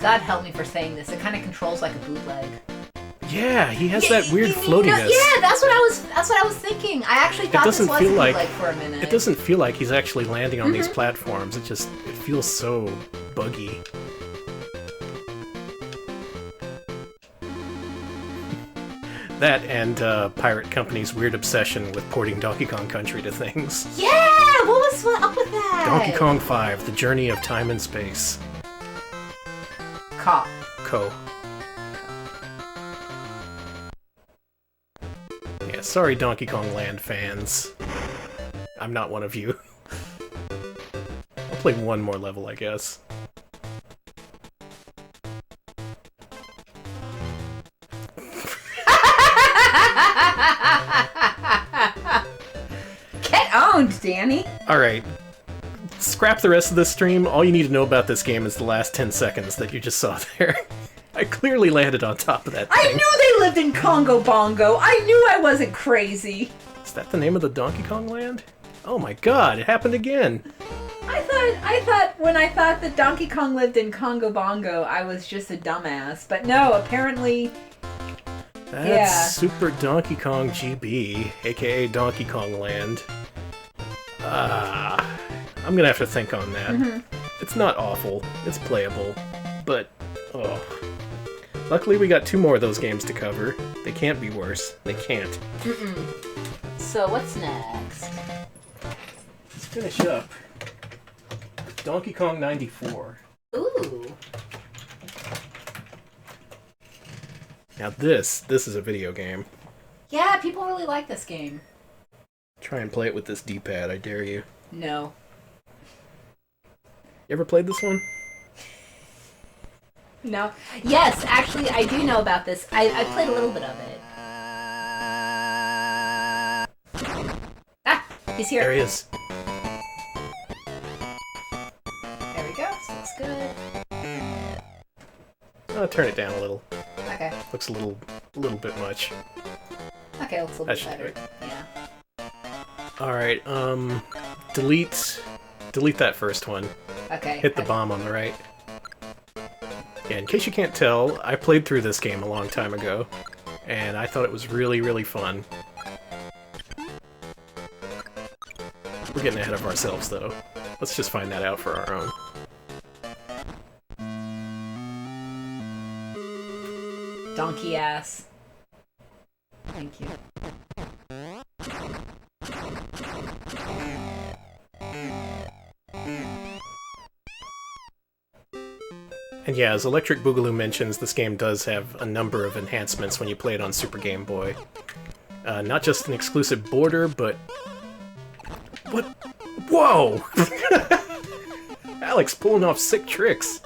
God help me for saying this. It kind of controls like a bootleg. Yeah, he has that weird floatiness. Yeah, that's what I was thinking. I actually thought this was a bootleg for a minute. It doesn't feel like he's actually landing on these platforms. It feels so buggy. That and Pirate Company's weird obsession with porting Donkey Kong Country to things. Yeah, what up with that? Donkey Kong 5: The Journey of Time and Space. Co. Yeah, sorry Donkey Kong Land fans. I'm not one of you. I'll play one more level, I guess. Get owned, Danny! Alright. Scrap the rest of this stream. All you need to know about this game is the last 10 seconds that you just saw there. I clearly landed on top of that thing. I knew they lived in Congo Bongo! I knew I wasn't crazy! Is that the name of the Donkey Kong Land? Oh my god, it happened again! I thought when I thought that Donkey Kong lived in Congo Bongo, I was just a dumbass. But no, apparently... That's Super Donkey Kong GB, aka Donkey Kong Land. I'm gonna have to think on that. It's not awful, it's playable, but, Luckily, we got 2 more of those games to cover. They can't be worse. They can't. So what's next? Let's finish up. Donkey Kong 94. Ooh. Now this is a video game. Yeah, people really like this game. Try and play it with this D-pad, I dare you. No. You ever played this one? No. Yes, actually, I do know about this. I played a little bit of it. Ah, he's here. There he is. There we go. This looks good. I'll turn it down a little. Okay. Looks a little bit much. Okay, looks a little That bit should do better. it. Yeah. Alright, delete that first one. Okay. Hit the bomb on the right. Yeah, in case you can't tell, I played through this game a long time ago, and I thought it was really, really fun. We're getting ahead of ourselves, though. Let's just find that out for our own. Donkey ass. Thank you. And yeah, as Electric Boogaloo mentions, this game does have a number of enhancements when you play it on Super Game Boy. Not just an exclusive border, but... What? Whoa! Alex pulling off sick tricks!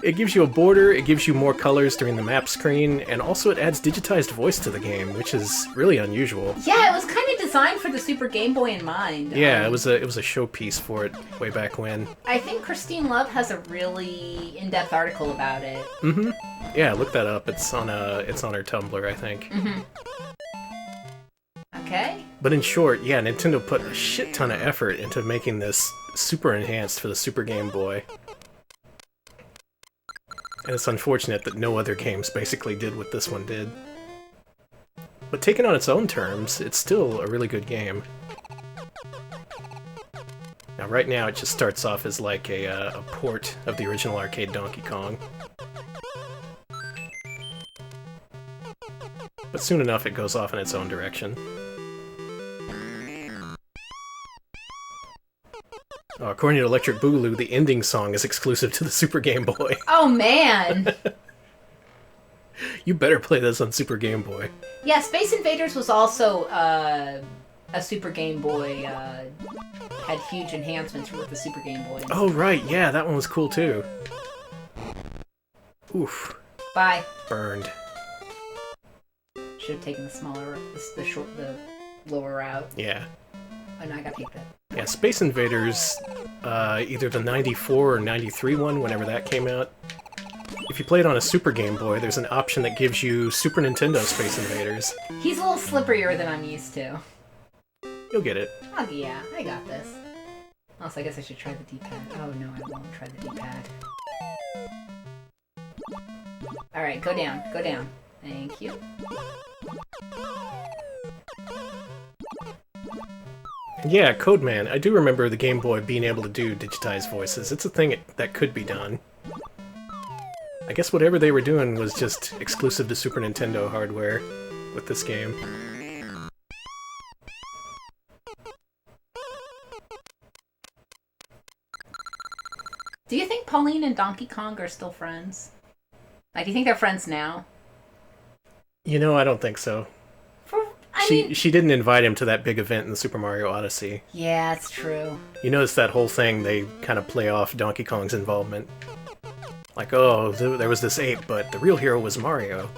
It gives you a border, it gives you more colors during the map screen, and also it adds digitized voice to the game, which is really unusual. Yeah, it was kind of designed for the Super Game Boy in mind. Yeah, it was a showpiece for it way back when. I think Christine Love has a really in-depth article about it. Mm-hmm. Yeah, look that up. It's on her Tumblr, I think. Mm-hmm. Okay. But in short, yeah, Nintendo put a shit ton of effort into making this super enhanced for the Super Game Boy. And it's unfortunate that no other games basically did what this one did. But taken on its own terms, it's still a really good game. Now right now it just starts off as like a port of the original arcade Donkey Kong. But soon enough it goes off in its own direction. According to Electric Boogaloo, the ending song is exclusive to the Super Game Boy. Oh, man! You better play this on Super Game Boy. Yeah, Space Invaders was also a Super Game Boy, had huge enhancements with the Super Game Boy. Oh, right, yeah, that one was cool too. Oof. Bye. Burned. Should have taken the smaller, the lower route. Yeah. Oh, no, I gotta take that. Yeah, Space Invaders, either the 94 or 93 one, whenever that came out. If you play it on a Super Game Boy, there's an option that gives you Super Nintendo Space Invaders. He's a little slipperier than I'm used to. You'll get it. Oh, yeah, I got this. Also, I guess I should try the D-pad. Oh, no, I won't try the D-pad. Alright, go down, go down. Thank you. Yeah, Codeman. I do remember the Game Boy being able to do digitized voices. It's a thing that could be done. I guess whatever they were doing was just exclusive to Super Nintendo hardware with this game. Do you think Pauline and Donkey Kong are still friends? Like, do you think they're friends now? You know, I don't think so. She didn't invite him to that big event in the Super Mario Odyssey. Yeah, it's true. You notice that whole thing, they kind of play off Donkey Kong's involvement. Like, oh, there was this ape, but the real hero was Mario.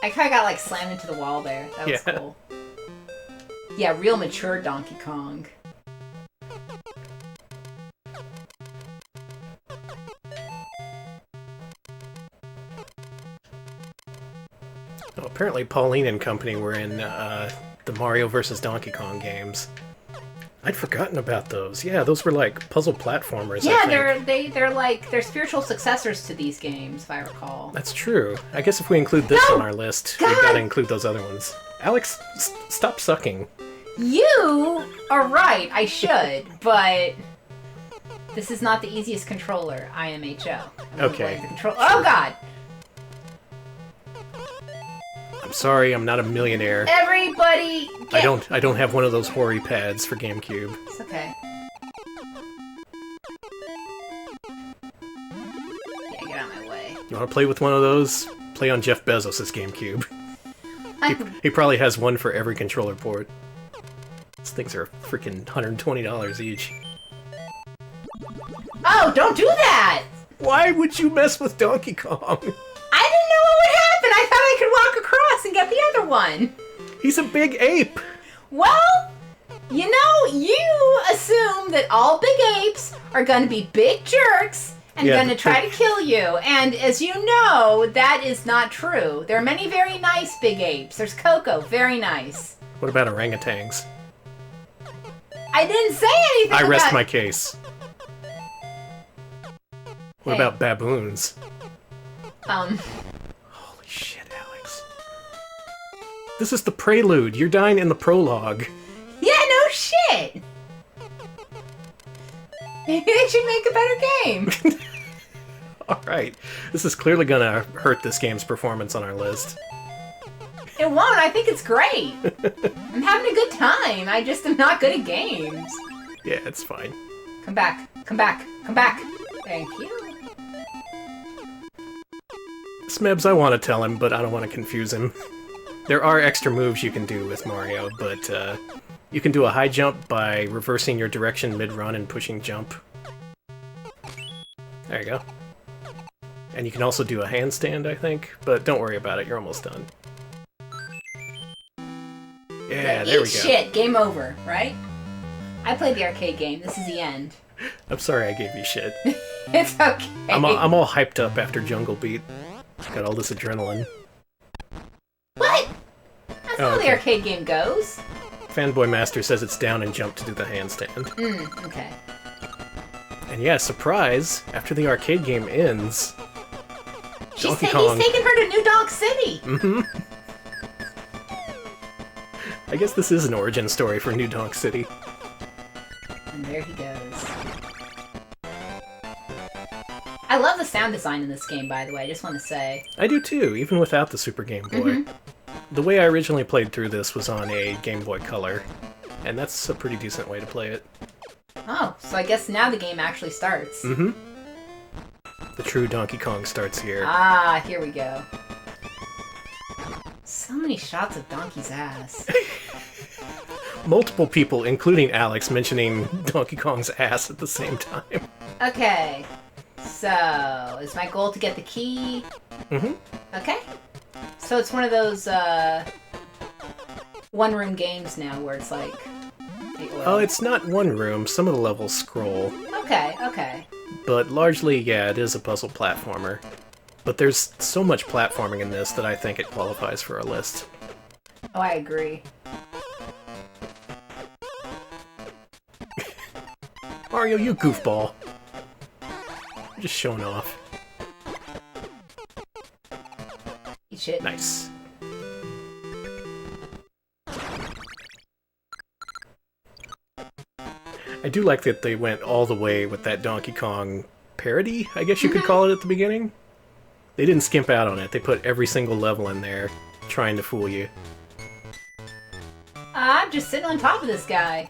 I kind of got, like, slammed into the wall there. That was cool. Yeah, real mature Donkey Kong. Oh, apparently Pauline and company were in the Mario vs. Donkey Kong games. I'd forgotten about those. Yeah, those were like puzzle platformers. Yeah, I think. they're spiritual successors to these games, if I recall. That's true. I guess if we include this on our list, we gotta include those other ones. Alex, stop sucking. You are right. I should, but This is not the easiest controller, IMHO. Okay. Oh god! I'm sorry, I'm not a millionaire. Everybody get... I don't have one of those hoary pads for GameCube. It's okay. Yeah, get out of my way. You want to play with one of those? Play on Jeff Bezos' GameCube. He probably has one for every controller port. These things are freaking $120 each. Oh, don't do that! Why would you mess with Donkey Kong? I didn't know what would happen. I thought I could walk across and get the other one. He's a big ape. Well, you know, you assume that all big apes are going to be big jerks and going to try to kill you. And as you know, that is not true. There are many very nice big apes. There's Coco, very nice. What about orangutans? I didn't say anything I rest about... my case. What about baboons? Holy shit, Alex. This is the prelude. You're dying in the prologue. Yeah, no shit! Maybe they should make a better game. Alright. This is clearly gonna hurt this game's performance on our list. It won't. I think it's great. I'm having a good time. I just am not good at games. Yeah, it's fine. Come back. Come back. Come back. Thank you. Smebs, I want to tell him, but I don't want to confuse him. There are extra moves you can do with Mario, but you can do a high jump by reversing your direction mid-run and pushing jump. There you go. And you can also do a handstand, I think, but don't worry about it, you're almost done. Yeah, there we go. Shit, game over, right? I played the arcade game. This is the end. I'm sorry I gave you shit. It's okay. I'm all hyped up after Jungle Beat. Got all this adrenaline. What? That's not how the arcade game goes. Fanboy Master says it's down and jump to do the handstand. Okay. And yeah, surprise! After the arcade game ends, He's taking her to New Donk City! I guess this is an origin story for New Donk City. And there he goes. I love the sound design in this game, by the way, I just want to say. I do too, even without the Super Game Boy. The way I originally played through this was on a Game Boy Color, and that's a pretty decent way to play it. Oh, so I guess now the game actually starts. The true Donkey Kong starts here. Ah, here we go. So many shots of Donkey's ass. Multiple people, including Alex, mentioning Donkey Kong's ass at the same time. Okay. So, is my goal to get the key? Okay. So it's one of those, one-room games now where it's like... Oh, it's not one room. Some of the levels scroll. Okay, okay. But largely, yeah, it is a puzzle platformer. But there's so much platforming in this that I think it qualifies for our list. Oh, I agree. Mario, you goofball. You're just showing off. Eat shit. Nice. I do like that they went all the way with that Donkey Kong parody, I guess you could call it at the beginning. They didn't skimp out on it. They put every single level in there, trying to fool you. I'm just sitting on top of this guy.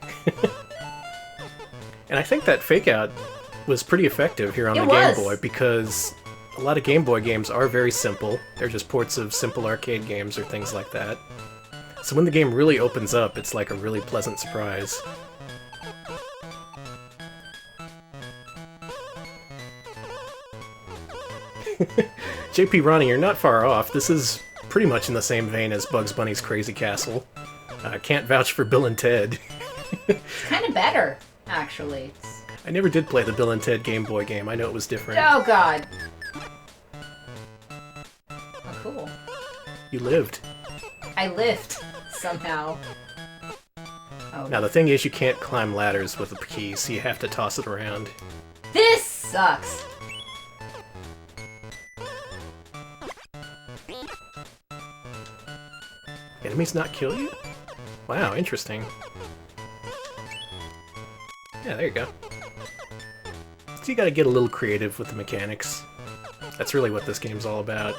And I think that fake-out was pretty effective here on the Game Boy, because a lot of Game Boy games are very simple. They're just ports of simple arcade games or things like that. So when the game really opens up, it's like a really pleasant surprise. JP Ronnie, you're not far off. This is pretty much in the same vein as Bugs Bunny's Crazy Castle. Can't vouch for Bill and Ted. It's kind of better, actually. I never did play the Bill and Ted Game Boy game. I know it was different. Oh, God. Oh, cool. You lived. I lived, somehow. Oh. Now, the thing is, you can't climb ladders with the key, so you have to toss it around. This sucks. Enemies not kill you? Wow, interesting. Yeah, there you go. So you gotta get a little creative with the mechanics. That's really what this game's all about.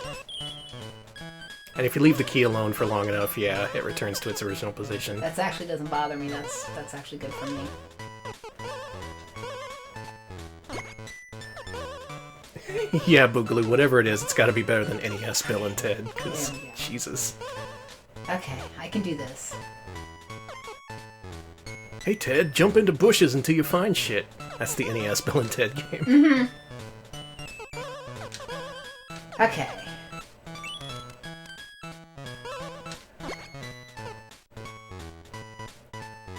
And if you leave the key alone for long enough, yeah, it returns to its original position. That actually doesn't bother me. That's actually good for me. Yeah, Boogaloo, whatever it is, it's gotta be better than NES Bill and Ted, because, Jesus. Okay, I can do this. Hey Ted, jump into bushes until you find shit. That's the NES Bill and Ted game. Mm-hmm. Okay.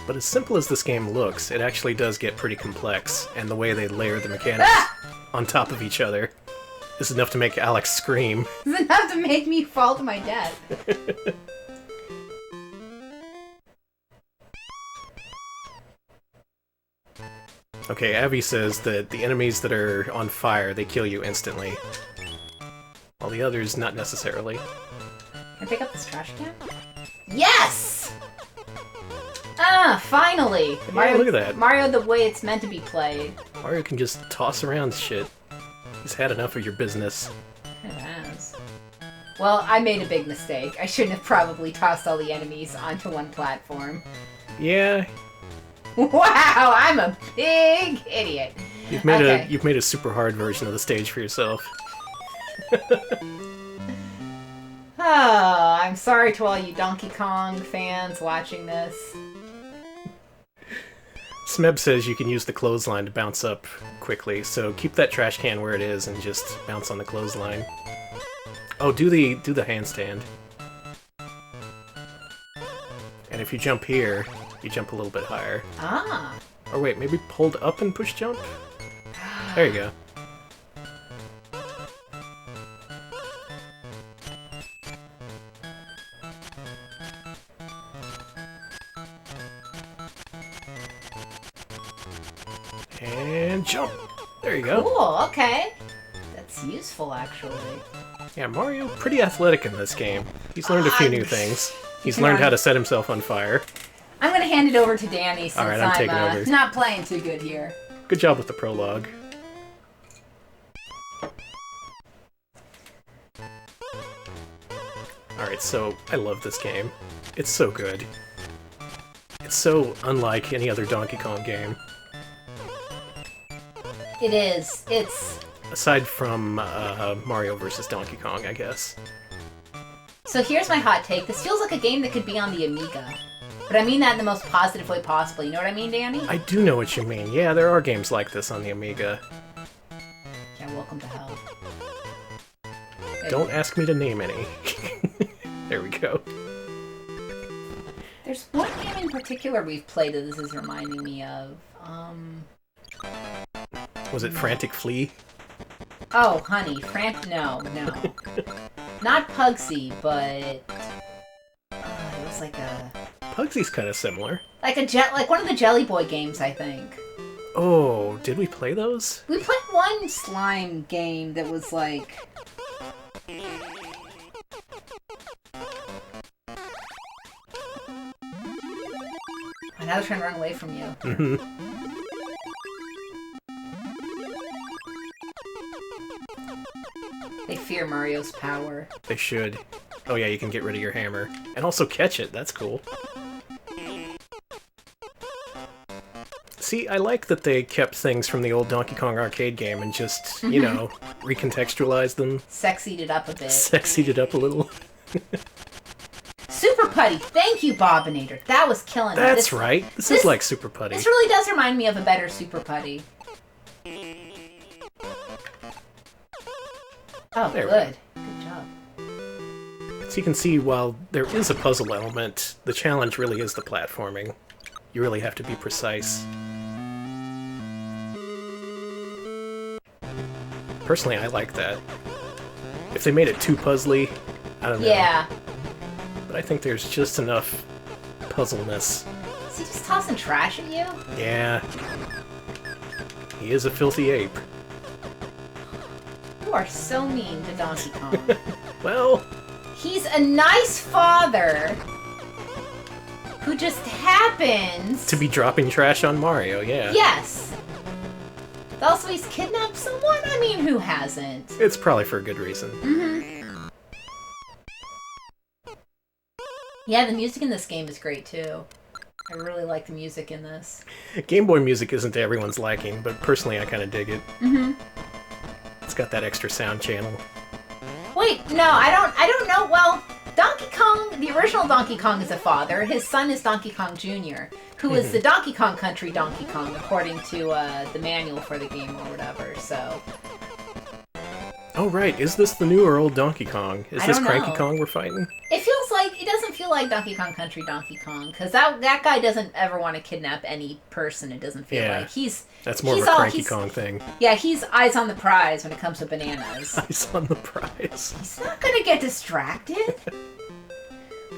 But as simple as this game looks, it actually does get pretty complex, and the way they layer the mechanics on top of each other is enough to make Alex scream. It's enough to make me fall to my death. Okay, Abby says that the enemies that are on fire, they kill you instantly. While the others, not necessarily. Can I pick up this trash can? Yes! Ah, finally! Yeah, look at that. Mario the way it's meant to be played. Mario can just toss around shit. He's had enough of your business. It has. Well, I made a big mistake. I shouldn't have probably tossed all the enemies onto one platform. Yeah. Wow, I'm a big idiot. You've made a super hard version of the stage for yourself. Oh, I'm sorry to all you Donkey Kong fans watching this. Smeb says you can use the clothesline to bounce up quickly, so keep that trash can where it is and just bounce on the clothesline. Oh, do the handstand. And if you jump here, you jump a little bit higher. Ah. Or wait, maybe hold up and push jump? There you go. And jump! There you go. Cool, okay. That's useful, actually. Yeah, Mario, pretty athletic in this game. He's learned a few new things. He's learned how to set himself on fire. I'm gonna hand it over to Danny since Alright, I'm taking over. not playing too good here. Good job with the prologue. Alright, so I love this game. It's so good. It's so unlike any other Donkey Kong game. It is. It's... Aside from Mario vs. Donkey Kong, I guess. So here's my hot take. This feels like a game that could be on the Amiga. But I mean that in the most positive way possible. You know what I mean, Danny? I do know what you mean. Yeah, there are games like this on the Amiga. Yeah, welcome to hell. Don't ask me to name any. There we go. There's one game in particular we've played that this is reminding me of. Was it Frantic Flea? Oh, honey. No. Not Pugsy, but... it was like a... Pugsy's kind of similar. Like one of the Jelly Boy games, I think. Oh, did we play those? We played one slime game that was like... Oh, now they're trying to run away from you. Mm-hmm. They fear Mario's power. They should. Oh yeah, you can get rid of your hammer. And also catch it, that's cool. See, I like that they kept things from the old Donkey Kong arcade game and just, you know, recontextualized them. Sexied it up a bit. Sexied it up a little. Super Putty! Thank you, Bobbinator. That was killing it. That's right. This is like Super Putty. This really does remind me of a better Super Putty. Oh, there good. Good job. So you can see, while there is a puzzle element, the challenge really is the platforming. You really have to be precise. Personally, I like that. If they made it too puzzly, I don't know. Yeah. But I think there's just enough puzzleness. Is he just tossing trash at you? Yeah. He is a filthy ape. You are so mean to Donkey Kong. Well... He's a nice father who just happens... to be dropping trash on Mario, yeah. Yes. Also, he's kidnapped someone? I mean, who hasn't? It's probably for a good reason. Mm-hmm. Yeah, the music in this game is great, too. I really like the music in this. Game Boy music isn't to everyone's liking, but personally I kind of dig it. Mm-hmm. It's got that extra sound channel. Wait, no, I don't know. Well, Donkey Kong, the original Donkey Kong is a father. His son is Donkey Kong Jr., who is the Donkey Kong Country Donkey Kong, according to the manual for the game or whatever, so... Oh, right. Is this the new or old Donkey Kong? Is I this don't Cranky know. Kong we're fighting? It doesn't feel like Donkey Kong Country Donkey Kong, because that guy doesn't ever want to kidnap any person, it doesn't feel like. That's more of a Cranky Kong thing. Yeah, he's eyes on the prize when it comes to bananas. Eyes on the prize. He's not gonna get distracted.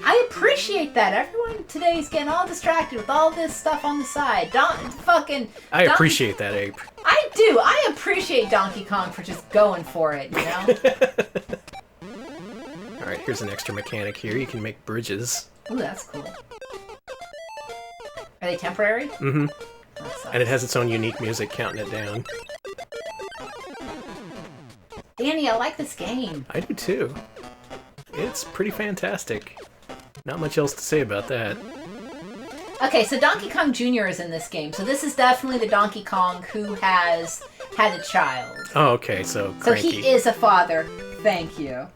I appreciate that. Everyone today is getting all distracted with all this stuff on the side. I appreciate that, Ape. I do. I appreciate Donkey Kong for just going for it, you know? Alright, here's an extra mechanic here. You can make bridges. Ooh, that's cool. Are they temporary? Mm-hmm. That sucks. And it has its own unique music counting it down. Danny, I like this game. I do too. It's pretty fantastic. Not much else to say about that. Okay, so Donkey Kong Jr. is in this game, so this is definitely the Donkey Kong who has had a child. Oh, okay, so So Cranky. he is a father. Thank you.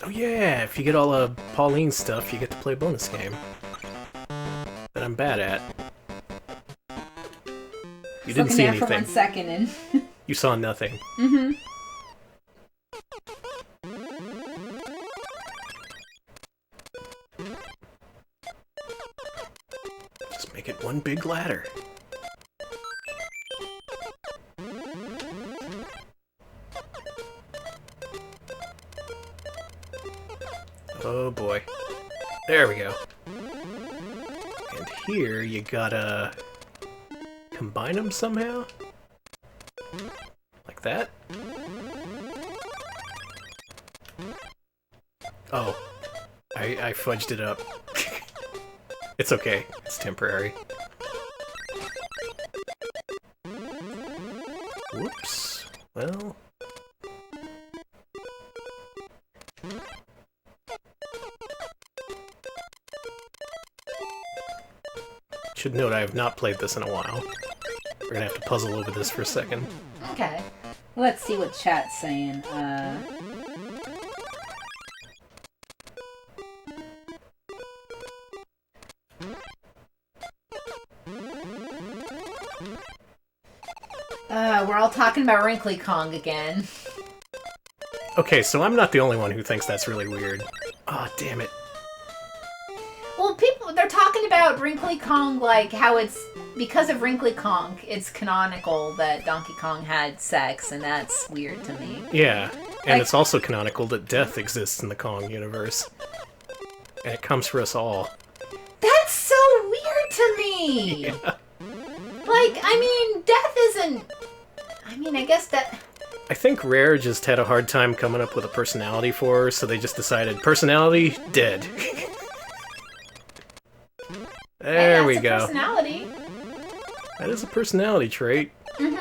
Oh yeah, if you get all the Pauline stuff, you get to play a bonus game. That I'm bad at. You didn't see Looking at it for anything. 1 second and... You saw nothing. Mm-hmm. Just make it one big ladder. Oh boy. There we go. And here you gotta combine them somehow? Like that? Oh. I fudged it up. It's okay. It's temporary. Whoops. Well... Should note I have not played this in a while. We're gonna have to puzzle over this for a second. Okay. Let's see what chat's saying. We're all talking about Wrinkly Kong again. Okay, so I'm not the only one who thinks that's really weird. Aw, damn it. Well, they're talking about Wrinkly Kong, like how it's, because of Wrinkly Kong, it's canonical that Donkey Kong had sex, and that's weird to me. Yeah, and Like- it's also canonical that death exists in the Kong universe. And it comes for us all. That's so weird to me! Yeah. Like, I mean, death isn't... I mean, I guess that... I think Rare just had a hard time coming up with a personality for her, so they just decided, personality, dead. There we go. Personality. That is a personality trait. Mm-hmm.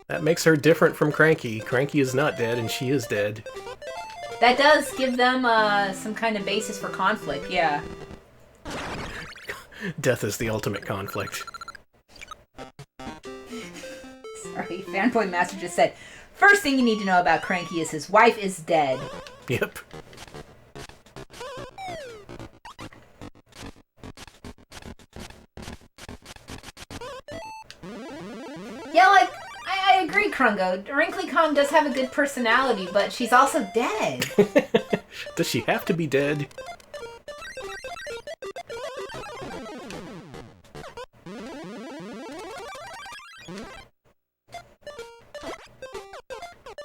That makes her different from Cranky. Cranky is not dead, and she is dead. That does give them some kind of basis for conflict, yeah. Death is the ultimate conflict. Sorry, Fanboy Master just said, first thing you need to know about Cranky is his wife is dead. Yep. Yeah, like, I agree, Krungo. Wrinkly Kong does have a good personality, but she's also dead. Does she have to be dead?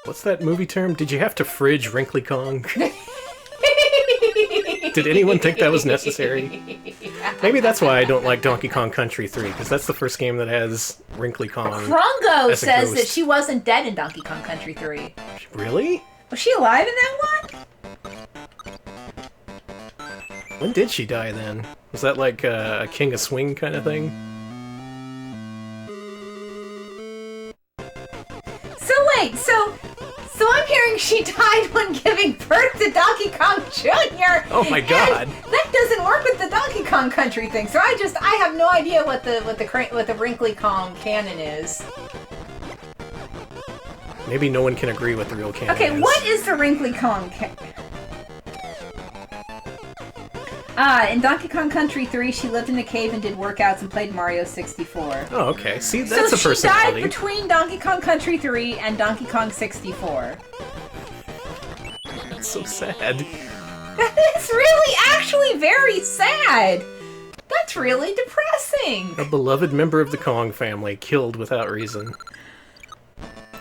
What's that movie term? Did you have to fridge Wrinkly Kong? Did anyone think that was necessary? Maybe that's why I don't like Donkey Kong Country 3, because that's the first game that has Wrinkly Kong. Krungo as a says that ghost. she wasn't dead in Donkey Kong Country 3. Really? Was she alive in that one? When did she die then? Was that like a King of Swing kind of thing? So wait, so I'm hearing she died when giving birth to Donkey Kong Jr. Oh my god! That doesn't work with the Donkey Kong Country thing. So I have no idea what the Wrinkly Kong canon is. Maybe no one can agree what the real canon is. Okay, what is the Wrinkly Kong in Donkey Kong Country 3, she lived in a cave and did workouts and played Mario 64. Oh, okay. See, that's a So she died personality. between Donkey Kong Country 3 and Donkey Kong 64. That's so sad. That is really actually very sad. That's really depressing. A beloved member of the Kong family killed without reason.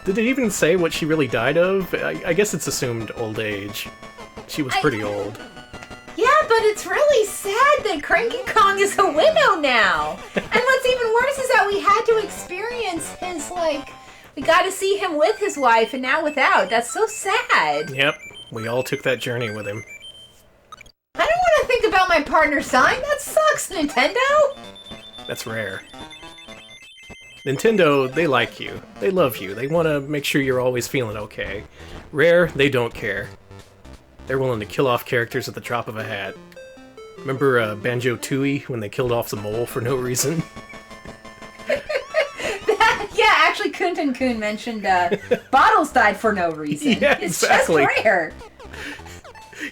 Did it even say what she really died of? I guess it's assumed old age. She was pretty old. Yeah, but it's really sad that Cranky Kong is a widow now. And what's even worse is that we had to experience his, we got to see him with his wife and now without. That's so sad. Yep, we all took that journey with him. I don't want to think about my partner dying. That sucks, Nintendo. That's rare. Nintendo, they like you. They love you. They want to make sure you're always feeling okay. Rare, they don't care. They're willing to kill off characters at the drop of a hat. Remember Banjo-Tooie when they killed off the mole for no reason? Yeah, actually, Kuntan Kun mentioned Bottles died for no reason. Yeah, it's exactly. just rare.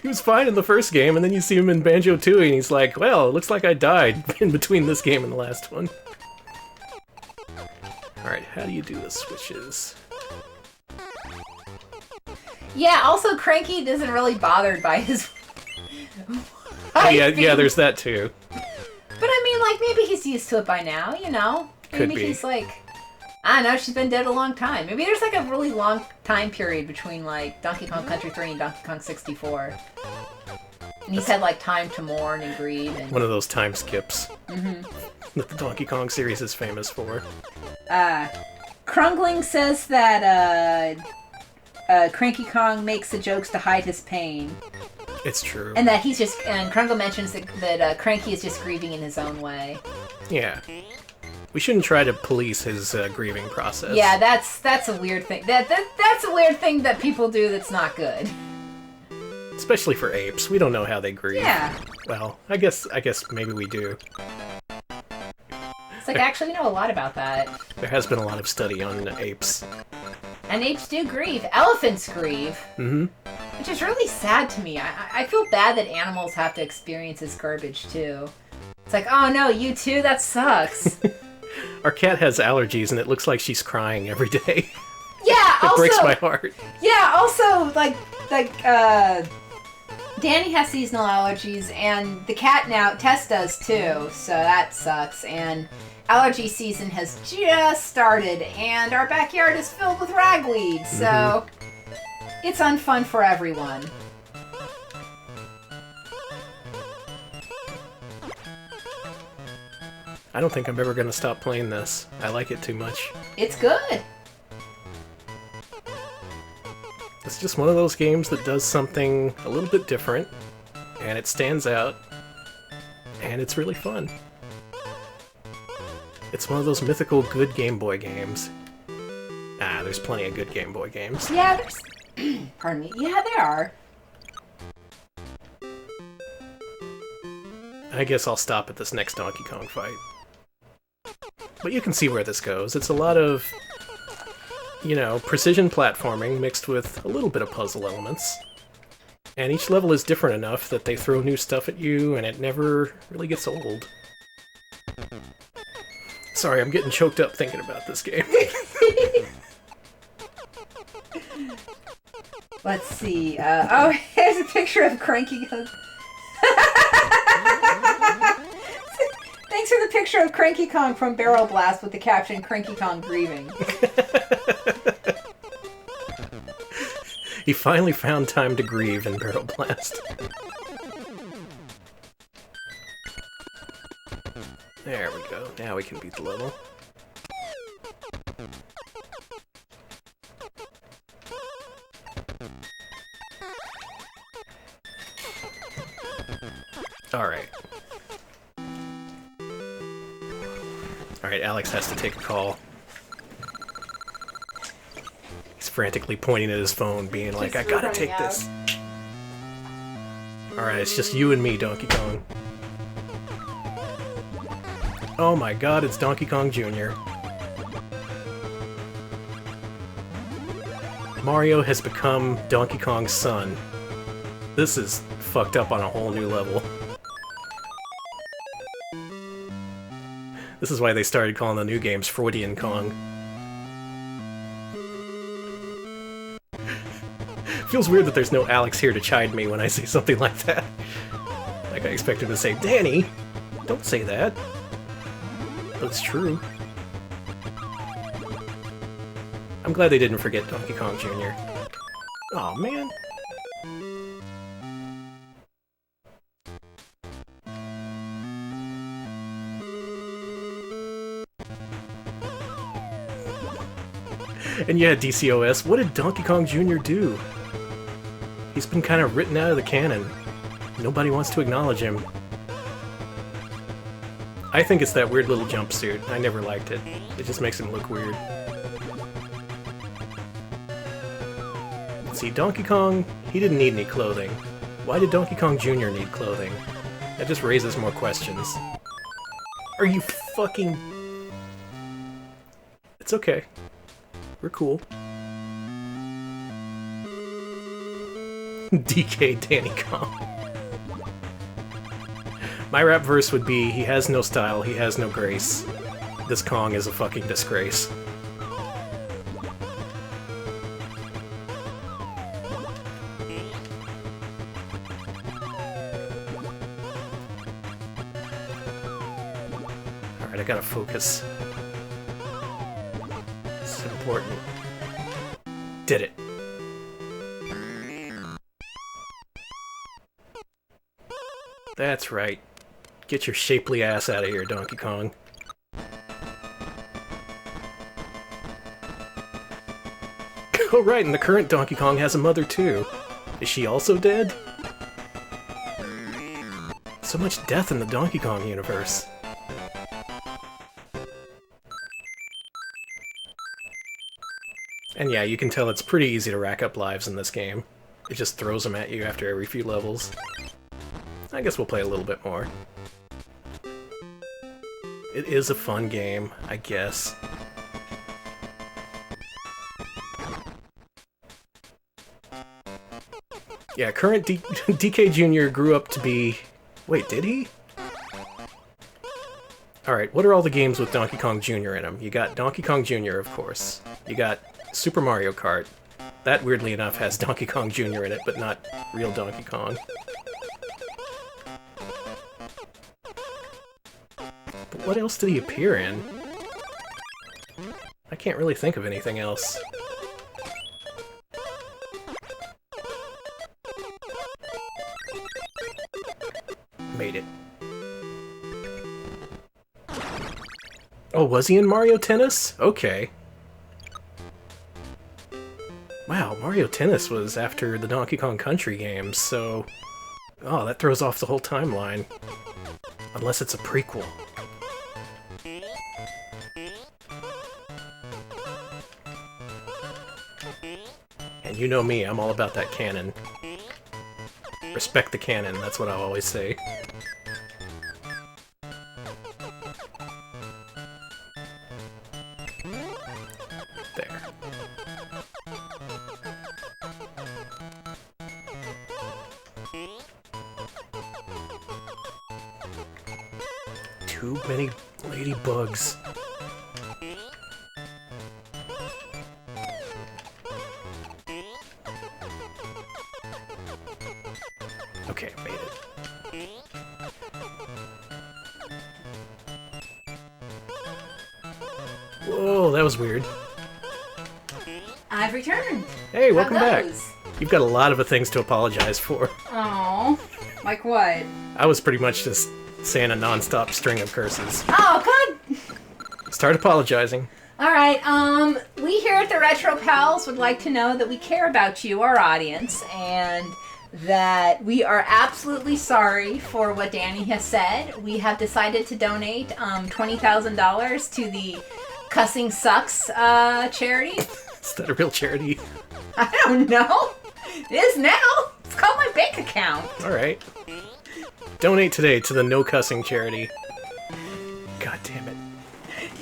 He was fine in the first game, and then you see him in Banjo-Tooie, and he's like, well, it looks like I died in between this game and the last one. Alright, how do you do the switches? Yeah, also Cranky isn't really bothered by his... Oh, yeah, there's that too. But I mean, maybe he's used to it by now, you know? Could Maybe be. he's I don't know, she's been dead a long time. Maybe there's a really long time period between Donkey Kong Country 3 and Donkey Kong 64. And he's had time to mourn and grieve and... One of those time skips that the Donkey Kong series is famous for. Krungling says that Cranky Kong makes the jokes to hide his pain. It's true. And that and Krungle mentions that Cranky is just grieving in his own way. Yeah. We shouldn't try to police his grieving process. Yeah, that's a weird thing. That's a weird thing that people do that's not good. Especially for apes. We don't know how they grieve. Yeah. Well, I guess maybe we do. It's actually we know a lot about that. There has been a lot of study on apes. And apes do grieve. Elephants grieve. Mm-hmm. Which is really sad to me. I feel bad that animals have to experience this garbage, too. It's oh no, you too? That sucks. Our cat has allergies, and it looks like she's crying every day. Yeah, It breaks my heart. Yeah, also, Danny has seasonal allergies, and the cat now, Tess does too, so that sucks. And allergy season has just started, and our backyard is filled with ragweed, so it's unfun for everyone. I don't think I'm ever going to stop playing this. I like it too much. It's good. It's just one of those games that does something a little bit different, and it stands out, and it's really fun. It's one of those mythical good Game Boy games. There's plenty of good Game Boy games. Yeah, there's... Pardon me. Yeah, there are. I guess I'll stop at this next Donkey Kong fight. But you can see where this goes. It's a lot of, precision platforming mixed with a little bit of puzzle elements. And each level is different enough that they throw new stuff at you, and it never really gets old. Sorry, I'm getting choked up thinking about this game. Let's see. Here's a picture of Cranky Kong. Thanks for the picture of Cranky Kong from Barrel Blast with the caption Cranky Kong grieving. He finally found time to grieve in Barrel Blast. There we go. Now we can beat the level. Alright. Alright, Alex has to take a call. He's frantically pointing at his phone, being like, I gotta take this. Alright, it's just you and me, Donkey Kong. Oh my god, it's Donkey Kong Jr. Mario has become Donkey Kong's son. This is fucked up on a whole new level. This is why they started calling the new games Freudian Kong. Feels weird that there's no Alex here to chide me when I say something like that. Like I expect him to say, Danny, don't say that. But it's true. I'm glad they didn't forget Donkey Kong Jr. Aw, man. And yeah, DCOS, what did Donkey Kong Jr. do? He's been kind of written out of the canon. Nobody wants to acknowledge him. I think it's that weird little jumpsuit. I never liked it. It just makes him look weird. See, Donkey Kong, he didn't need any clothing. Why did Donkey Kong Jr. need clothing? That just raises more questions. Are you fucking... It's okay. We're cool. DK Danny Kong. My rap verse would be, he has no style, he has no grace. This Kong is a fucking disgrace. Alright, I gotta focus. This is important. Did it. That's right. Get your shapely ass out of here, Donkey Kong. Oh right, and the current Donkey Kong has a mother too. Is she also dead? So much death in the Donkey Kong universe. And yeah, you can tell it's pretty easy to rack up lives in this game. It just throws them at you after every few levels. I guess we'll play a little bit more. It is a fun game, I guess. Yeah, current DK Jr. grew up to be... Wait, did he? Alright, what are all the games with Donkey Kong Jr. in them? You got Donkey Kong Jr., of course. You got Super Mario Kart. That, weirdly enough, has Donkey Kong Jr. in it, but not real Donkey Kong. But what else did he appear in? I can't really think of anything else. Made it. Oh, was he in Mario Tennis? Okay. Wow, Mario Tennis was after the Donkey Kong Country games, so... Oh, that throws off the whole timeline. Unless it's a prequel. And you know me, I'm all about that canon. Respect the canon, that's what I always say. There. Too many ladybugs. Okay, made it. Whoa, that was weird. I've returned. Hey, welcome back. goes? You've got a lot of things to apologize for. Oh, like what? I was pretty much just saying a non-stop string of curses. Oh, God. Start apologizing. All right, we here at the Retro Pals would like to know that we care about you, our audience, and that we are absolutely sorry for what Danny has said. We have decided to donate $20,000 to the Cussing Sucks charity. Is that a real charity? I don't know. It is now. It's called my bank account. All right. Donate today to the No Cussing charity. God damn it.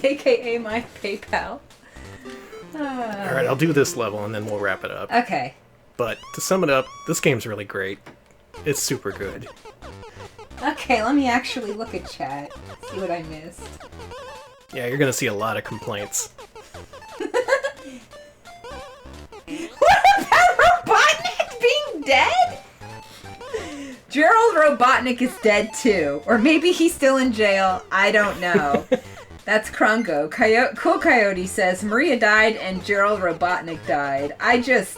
AKA my PayPal. All right, I'll do this level and then we'll wrap it up. Okay. But to sum it up, this game's really great. It's super good. Okay, let me actually look at chat. See what I missed. Yeah, you're gonna see a lot of complaints. What about Robotnik being dead? Gerald Robotnik is dead too. Or maybe he's still in jail. I don't know. That's Krungo. Cool Coyote says, Maria died and Gerald Robotnik died. I just...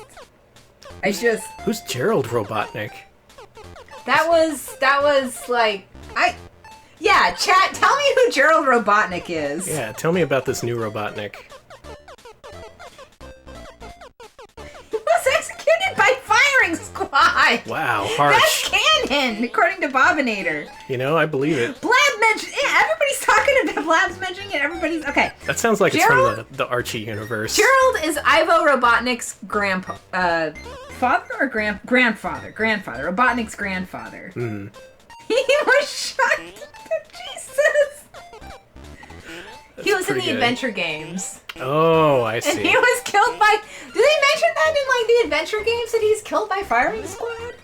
Who's Gerald Robotnik? That was like... Yeah, chat, tell me who Gerald Robotnik is. Yeah, tell me about this new Robotnik. He was executed by firing squad! Wow, harsh. That's canon, according to Bobinator. You know, I believe it. Blab mentioned... Yeah, everybody's talking about Blab's mentioning it. Everybody's... Okay. That sounds like Gerald, it's from the Archie universe. Gerald is Ivo Robotnik's father or grandfather? Grandfather. Robotnik's grandfather. Mm. He was shot. Jesus. He was in the adventure games. Oh, I see. And he was killed by... Did they mention that in, like, the adventure games that he's killed by firing squad?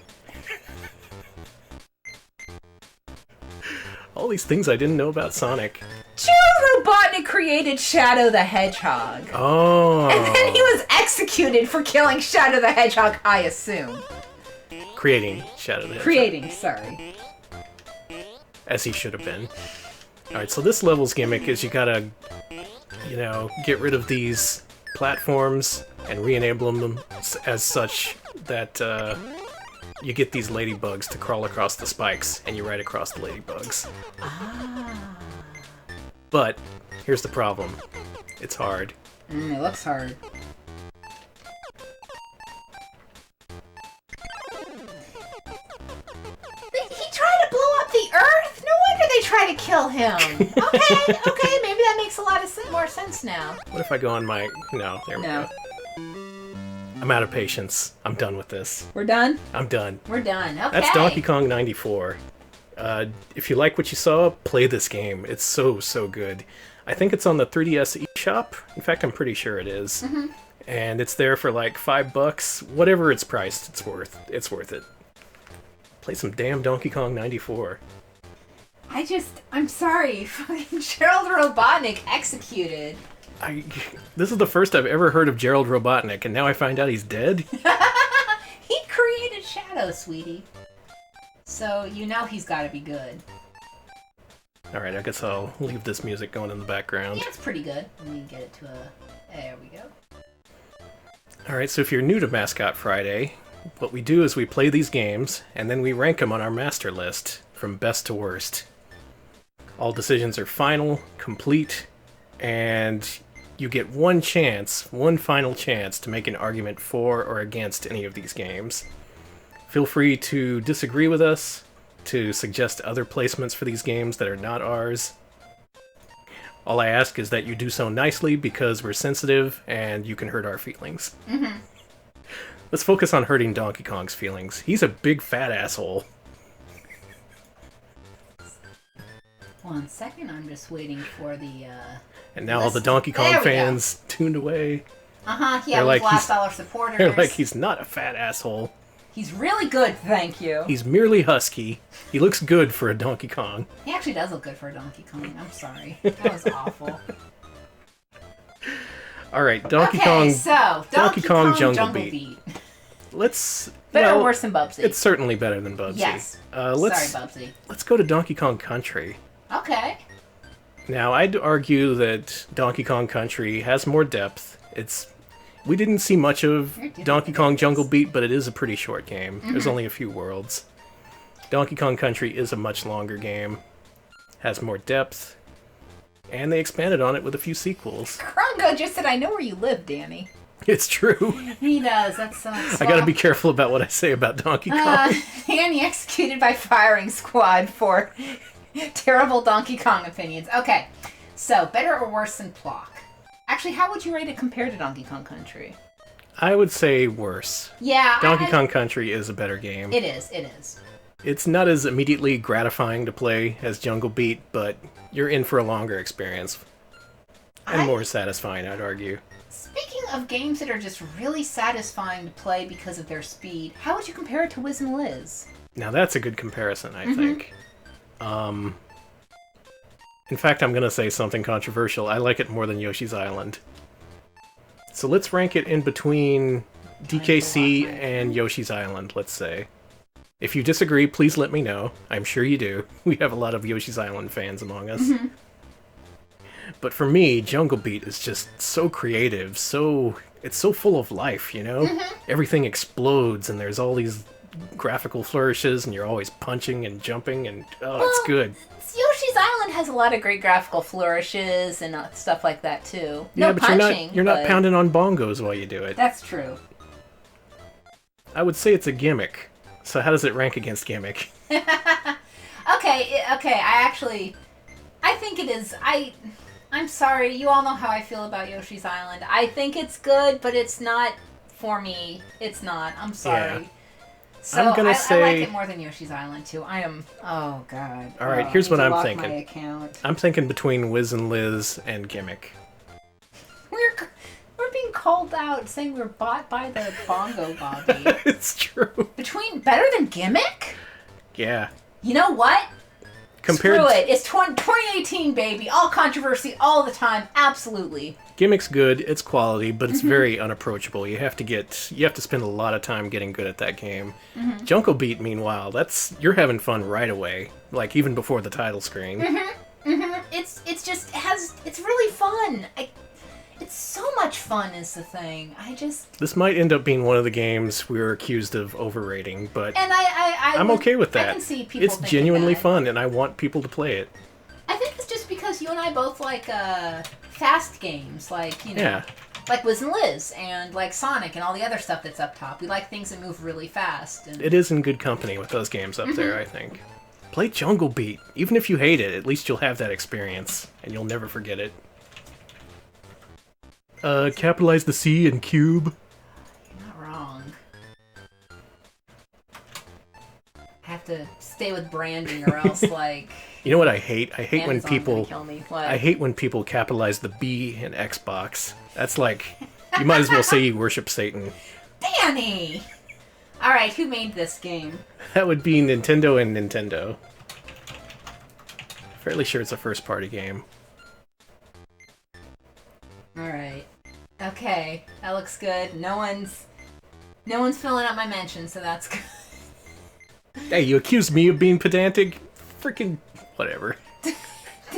All these things I didn't know about Sonic. Gerald Robotnik created Shadow the Hedgehog. Oh. And then he was executed for killing Shadow the Hedgehog, I assume. Creating Shadow the Hedgehog. Creating, sorry. As he should have been. Alright, so this level's gimmick is you gotta, you know, get rid of these platforms and re-enable them as such that you get these ladybugs to crawl across the spikes, and you ride across the ladybugs. Ah. But, here's the problem. It's hard. It looks hard. He tried to blow up the Earth? No wonder they try to kill him. Okay, maybe that makes a lot of more sense now. What if I go on my... No, there we go. I'm out of patience. I'm done with this. We're done? I'm done. We're done, okay. That's Donkey Kong 94. If you like what you saw, play this game. It's so good. I think it's on the 3DS eShop. In fact, I'm pretty sure it is. Mm-hmm. And it's there for like $5. Whatever it's priced, it's worth it. Play some damn Donkey Kong 94. I'm sorry. Fucking Gerald Robotnik executed. This is the first I've ever heard of Gerald Robotnik, and now I find out he's dead? He created Shadow, sweetie. So, you know he's gotta be good. Alright, I guess I'll leave this music going in the background. Yeah, it's pretty good. Let me get it to a... There we go. Alright, so if you're new to Mascot Friday, what we do is we play these games, and then we rank them on our master list, from best to worst. All decisions are final, complete, and you get one final chance to make an argument for or against any of these games. Feel free to disagree with us, to suggest other placements for these games that are not ours. All I ask is that you do so nicely because we're sensitive and you can hurt our feelings. Mm-hmm. Let's focus on hurting Donkey Kong's feelings. He's a big fat asshole. 1 second, I'm just waiting for the, And now all the Donkey Kong fans tuned away. Yeah, they're with like, last dollar supporters. They're like, he's not a fat asshole. He's really good, thank you. He's merely husky. He looks good for a Donkey Kong. He actually does look good for a Donkey Kong. I'm sorry. That was awful. Alright, Donkey Kong Jungle Beat. Better or worse than Bubsy? It's certainly better than Bubsy. Yes. Sorry, Bubsy. Let's go to Donkey Kong Country. Okay. Now, I'd argue that Donkey Kong Country has more depth. We didn't see much of Donkey Kong Jungle Beat, but it is a pretty short game. Mm-hmm. There's only a few worlds. Donkey Kong Country is a much longer game, has more depth, and they expanded on it with a few sequels. Krungo just said, I know where you live, Danny. It's true. He does. That sucks. I gotta be careful about what I say about Donkey Kong. Danny executed by firing squad for terrible Donkey Kong opinions. Okay, so better or worse than Plock? Actually, how would you rate it compared to Donkey Kong Country? I would say worse. Yeah. Donkey Kong Country is a better game. It is. It is. It's not as immediately gratifying to play as Jungle Beat, but you're in for a longer experience. And more satisfying, I'd argue. Speaking of games that are just really satisfying to play because of their speed, how would you compare it to Wiz and Liz? Now that's a good comparison, I think. In fact, I'm going to say something controversial. I like it more than Yoshi's Island. So let's rank it in between DKC and Yoshi's Island, let's say. If you disagree, please let me know. I'm sure you do. We have a lot of Yoshi's Island fans among us. But for me, Jungle Beat is just so creative, it's so full of life, you know? Everything explodes, and there's all these graphical flourishes, and you're always punching and jumping, and it's good. Yoshi's Island has a lot of great graphical flourishes and stuff like that too. Yeah, no but punching, you're not pounding on bongos while you do it. That's true. I would say it's a gimmick. So how does it rank against gimmick? Okay. I think it is. I'm sorry. You all know how I feel about Yoshi's Island. I think it's good, but it's not for me. It's not. I'm sorry. Yeah. So I'm gonna say I like it more than Yoshi's Island too. I am. Oh God. All right. Here's what I'm My thinking. account. I'm thinking between Wiz and Liz and gimmick. We're being called out saying we're bought by the Bongo Bobby. It's true. Between better than gimmick? Yeah. You know what? Screw it. It's 2018, baby. All controversy all the time. Absolutely. Gimmick's good. It's quality, but it's very unapproachable. You have to spend a lot of time getting good at that game. Jungle Beat, meanwhile, you're having fun right away. Like even before the title screen. It's really fun. It's so much fun is the thing. This might end up being one of the games we were accused of overrating, but and I'm okay with that. I can see people it's thinking genuinely that. fun, and I want people to play it. I think it's just because you and I both like fast games, like like Wiz and Liz and like Sonic and all the other stuff that's up top. We like things that move really fast. And It is in good company with those games up there, I think. Play Jungle Beat. Even if you hate it, at least you'll have that experience, and you'll never forget it. Capitalize the C in cube. You're not wrong. I have to stay with branding or else like You know what I hate? I hate when Amazon's people gonna kill me. What? I hate when people capitalize the B in Xbox. That's like you might as well say you worship Satan. Danny! Alright, who made this game? That would be Nintendo and Nintendo. Fairly sure it's a first party game. Alright. Okay, that looks good. No one's filling up my mention, so that's good. Hey, you accused me of being pedantic? Freaking whatever.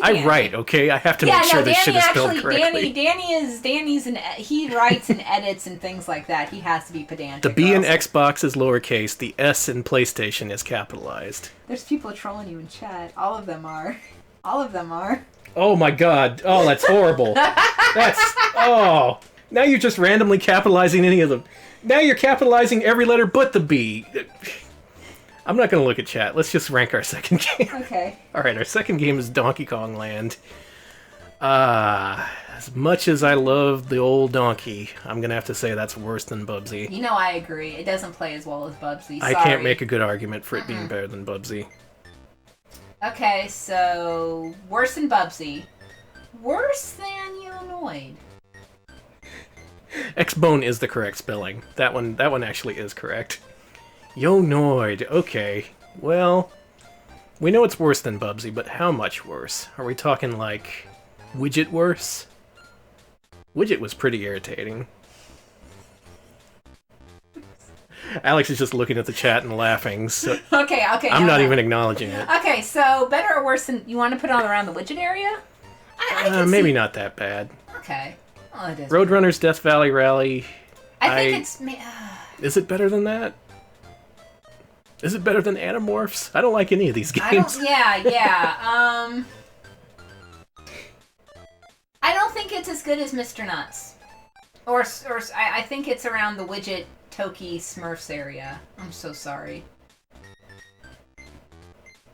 I write, okay? I have to make sure this shit is spelled correctly. He writes and edits and things like that. He has to be pedantic. The B in Xbox is lowercase, the S in PlayStation is capitalized. There's people trolling you in chat. All of them are. All of them are. Oh my god. Oh, that's horrible. Oh. Now you're just randomly capitalizing any of them. Now you're capitalizing every letter but the B. I'm not going to look at chat. Let's just rank our second game. Okay. Alright, our second game is Donkey Kong Land. As much as I love the old Donkey, I'm going to have to say that's worse than Bubsy. You know I agree. It doesn't play as well as Bubsy. Sorry. I can't make a good argument for it being better than Bubsy. Okay, so worse than Bubsy. Worse than Unanoid. X-Bone is the correct spelling. That one actually is correct. Yonoid. Okay. Well, we know it's worse than Bubsy, but how much worse? Are we talking like Widget worse? Widget was pretty irritating. Alex is just looking at the chat and laughing, so Okay. I'm not even acknowledging it. Okay, so better or worse than... You want to put it on around the Widget area? I can maybe see... not that bad. Okay. Well, it is. Roadrunner's Death Valley Rally. I think it's... Is it better than that? Is it better than Animorphs? I don't like any of these games. Yeah. I don't think it's as good as Mr. Nuts. I think it's around the Widget Toki Smurfs area. I'm so sorry.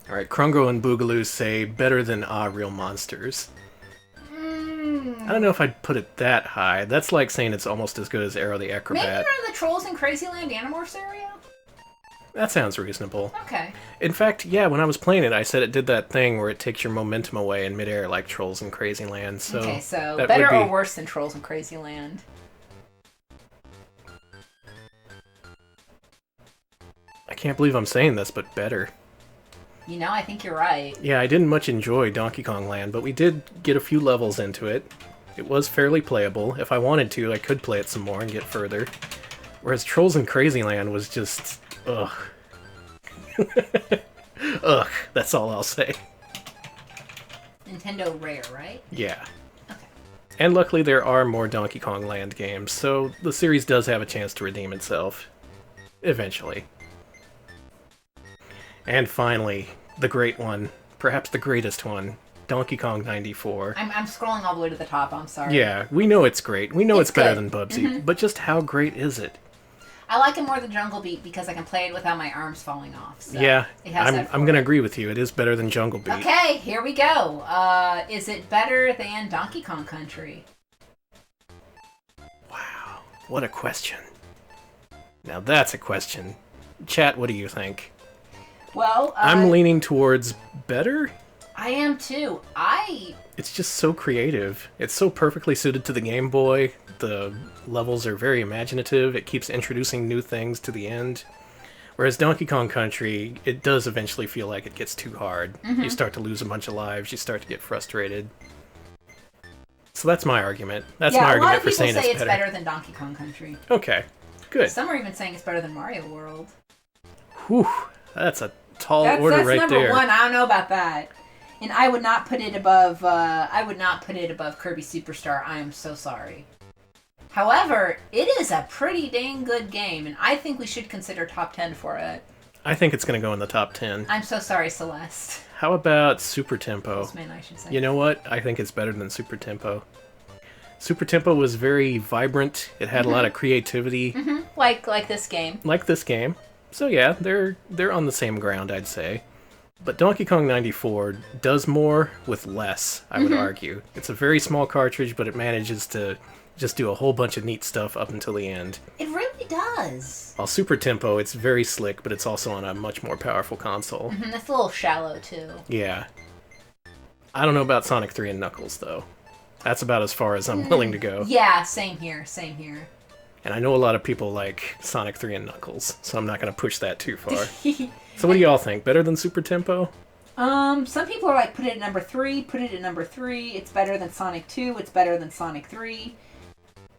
Alright, Krungo and Boogaloo say better than Real Monsters. I don't know if I'd put it that high. That's like saying it's almost as good as Arrow the Acrobat. Maybe around the Trolls in Crazyland Animorphs area? That sounds reasonable. Okay. In fact, yeah, when I was playing it, I said it did that thing where it takes your momentum away in midair like Trolls in Crazyland, so... Okay, so better or worse than Trolls in Crazyland? I can't believe I'm saying this, but better. You know, I think you're right. Yeah, I didn't much enjoy Donkey Kong Land, but we did get a few levels into it. It was fairly playable. If I wanted to, I could play it some more and get further. Whereas Trolls in Crazyland was just... ugh. Ugh, that's all I'll say. Nintendo Rare, right? Yeah. Okay. And luckily there are more Donkey Kong Land games, so the series does have a chance to redeem itself. Eventually. And finally, the great one. Perhaps the greatest one. Donkey Kong 94. I'm scrolling all the way to the top, I'm sorry. Yeah, we know it's great. We know it's better good. than Bubsy, but just how great is it? I like it more than Jungle Beat because I can play it without my arms falling off. So Yeah, it has I'm going to agree with you. It is better than Jungle Beat. Okay, here we go. Is it better than Donkey Kong Country? Wow, what a question. Now that's a question. Chat, what do you think? Well, I'm leaning towards better. I am too. It's just so creative. It's so perfectly suited to the Game Boy. The levels are very imaginative. It keeps introducing new things to the end. Whereas Donkey Kong Country, it does eventually feel like it gets too hard. You start to lose a bunch of lives. You start to get frustrated. So that's my argument. That's my argument for saying a lot of people say it's it's better. better than Donkey Kong Country. Okay, good. Some are even saying it's better than Mario World. Whew, that's a tall order that's right number there. one. I don't know about that. And I would not put it above. I would not put it above Kirby Superstar. I am so sorry. However, it is a pretty dang good game, and I think we should consider top 10 for it. I think it's going to go in the top 10. I'm so sorry, Celeste. How about Super Tempo? Postman, I should say. You know what? I think it's better than Super Tempo. Super Tempo was very vibrant. It had a lot of creativity. Like this game. Like this game. So yeah, they're on the same ground, I'd say. But Donkey Kong 94 does more with less, I would argue. It's a very small cartridge, but it manages to just do a whole bunch of neat stuff up until the end. It really does. While Super Tempo, it's very slick, but it's also on a much more powerful console. It's a little shallow, too. Yeah. I don't know about Sonic 3 and Knuckles, though. That's about as far as I'm willing to go. Yeah, same here, same here. And I know a lot of people like Sonic 3 and Knuckles, so I'm not going to push that too far. So what do y'all think? Better than Super Tempo? Some people are like, put it at number 3, put it at number 3. It's better than Sonic 2, it's better than Sonic 3.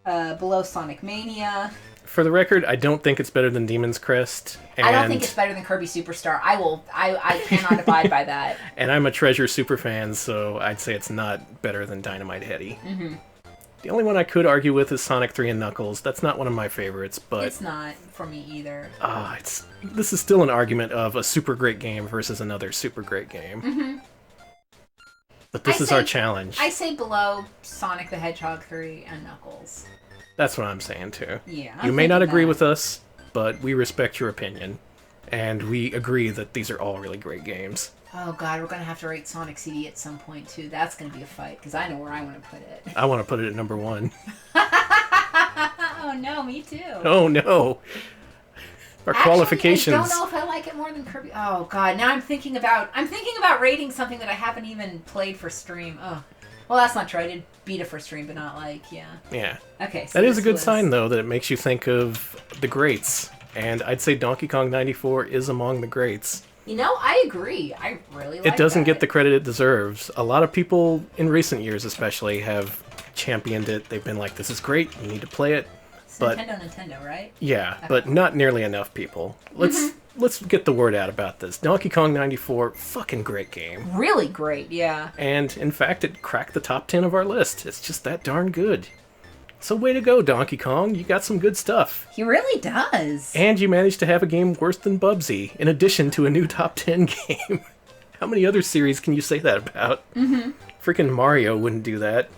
Below Sonic Mania. For the record, I don't think it's better than Demon's Crest. And I don't think it's better than Kirby Superstar. I cannot abide by that. And I'm a Treasure super fan, so I'd say it's not better than Dynamite Headdy. The only one I could argue with is Sonic 3 and Knuckles. That's not one of my favorites, but... It's not for me either. This is still an argument of a super great game versus another super great game. But this is our challenge. I say below Sonic the Hedgehog 3 and Knuckles. That's what I'm saying, too. Yeah. You may not agree with us, but we respect your opinion. And we agree that these are all really great games. Oh god, we're going to have to rate Sonic CD at some point, too. That's going to be a fight, because I know where I want to put it. I want to put it at number 1. Oh no, me too. Oh no. Our qualifications. I don't know if I like it more than Kirby. Oh god, now I'm thinking about rating something that I haven't even played for stream. Oh. Well, that's not true. I did beat it for stream, but not yeah. Yeah. Okay. So that is a good sign, though, that it makes you think of the greats. And I'd say Donkey Kong 94 is among the greats. You know, I agree. I really like it. It doesn't get the credit it deserves. A lot of people, in recent years especially, have championed it. They've been like, this is great, you need to play it. But Nintendo, right? Yeah, okay. But not nearly enough people. Let's get the word out about this. Donkey Kong 94, fucking great game. Really great, yeah. And, in fact, it cracked the top 10 of our list. It's just that darn good. So way to go, Donkey Kong. You got some good stuff. He really does. And you managed to have a game worse than Bubsy, in addition to a new top 10 game. How many other series can you say that about? Freaking Mario wouldn't do that.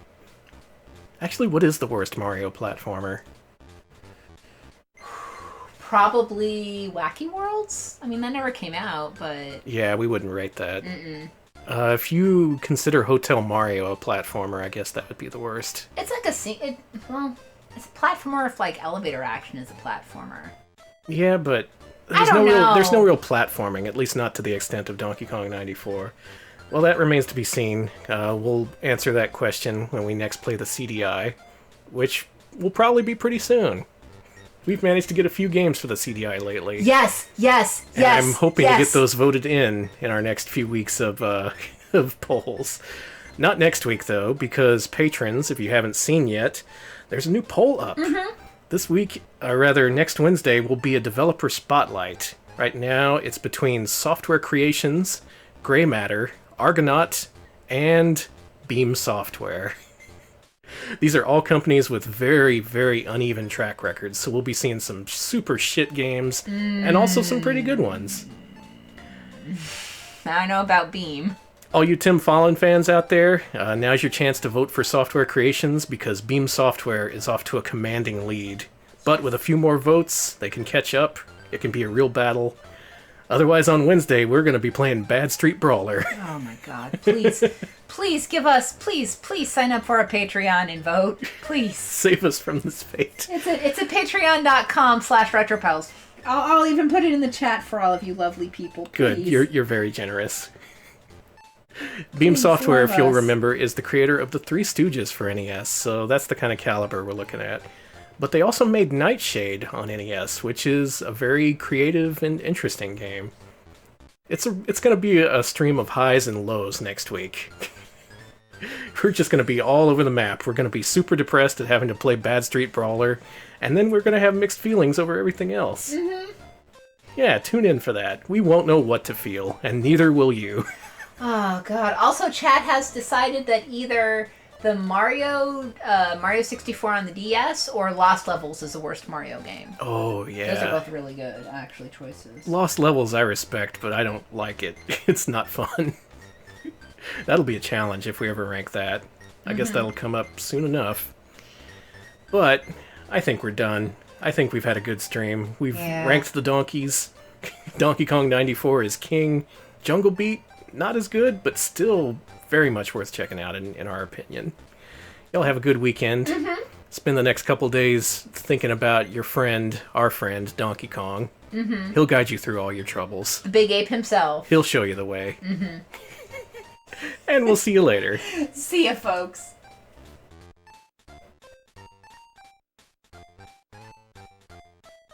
Actually, what is the worst Mario platformer? Probably Wacky Worlds? I mean, that never came out, but... Yeah, we wouldn't rate that. If you consider Hotel Mario a platformer, I guess that would be the worst. It's like well, it's a platformer if, like, elevator action is a platformer. Yeah, but I don't know. There's no real platforming, at least not to the extent of Donkey Kong 94. Well, that remains to be seen. We'll answer that question when we next play the CDI, which will probably be pretty soon. We've managed to get a few games for the CDI lately. Yes. And I'm hoping to get those voted in our next few weeks of polls. Not next week, though, because patrons, if you haven't seen yet, there's a new poll up. This week, or rather next Wednesday, will be a developer spotlight. Right now, it's between Software Creations, Grey Matter, Argonaut, and Beam Software. These are all companies with very, very uneven track records, so we'll be seeing some super shit games, and also some pretty good ones. I know about Beam. All you Tim Fallon fans out there, now's your chance to vote for Software Creations, because Beam Software is off to a commanding lead. But with a few more votes, they can catch up. It can be a real battle. Otherwise, on Wednesday, we're going to be playing Bad Street Brawler. Oh my god, please. Please give us, please sign up for our Patreon and vote. Please. Save us from this fate. It's at patreon.com/retropals. I'll even put it in the chat for all of you lovely people. Please. Good, you're very generous. Beam Software, if you'll remember, is the creator of the Three Stooges for NES, so that's the kind of caliber we're looking at. But they also made Nightshade on NES, which is a very creative and interesting game. It's going to be a stream of highs and lows next week. We're just going to be all over the map. We're going to be super depressed at having to play Bad Street Brawler, and then we're going to have mixed feelings over everything else. Yeah, tune in for that. We won't know what to feel, and neither will you. Oh god. Also, chat has decided that either the Mario 64 on the DS or Lost Levels is the worst Mario game. Oh, yeah. Those are both really good, actually, choices. Lost Levels I respect, but I don't like it. It's not fun. That'll be a challenge if we ever rank that. I guess that'll come up soon enough. But I think we're done. I think we've had a good stream. We've ranked the donkeys. Donkey Kong 94 is king. Jungle Beat, not as good, but still very much worth checking out in our opinion. Y'all have a good weekend. Spend the next couple days thinking about your friend, our friend, Donkey Kong. He'll guide you through all your troubles. The big ape himself. He'll show you the way. And we'll see you later. See ya, folks.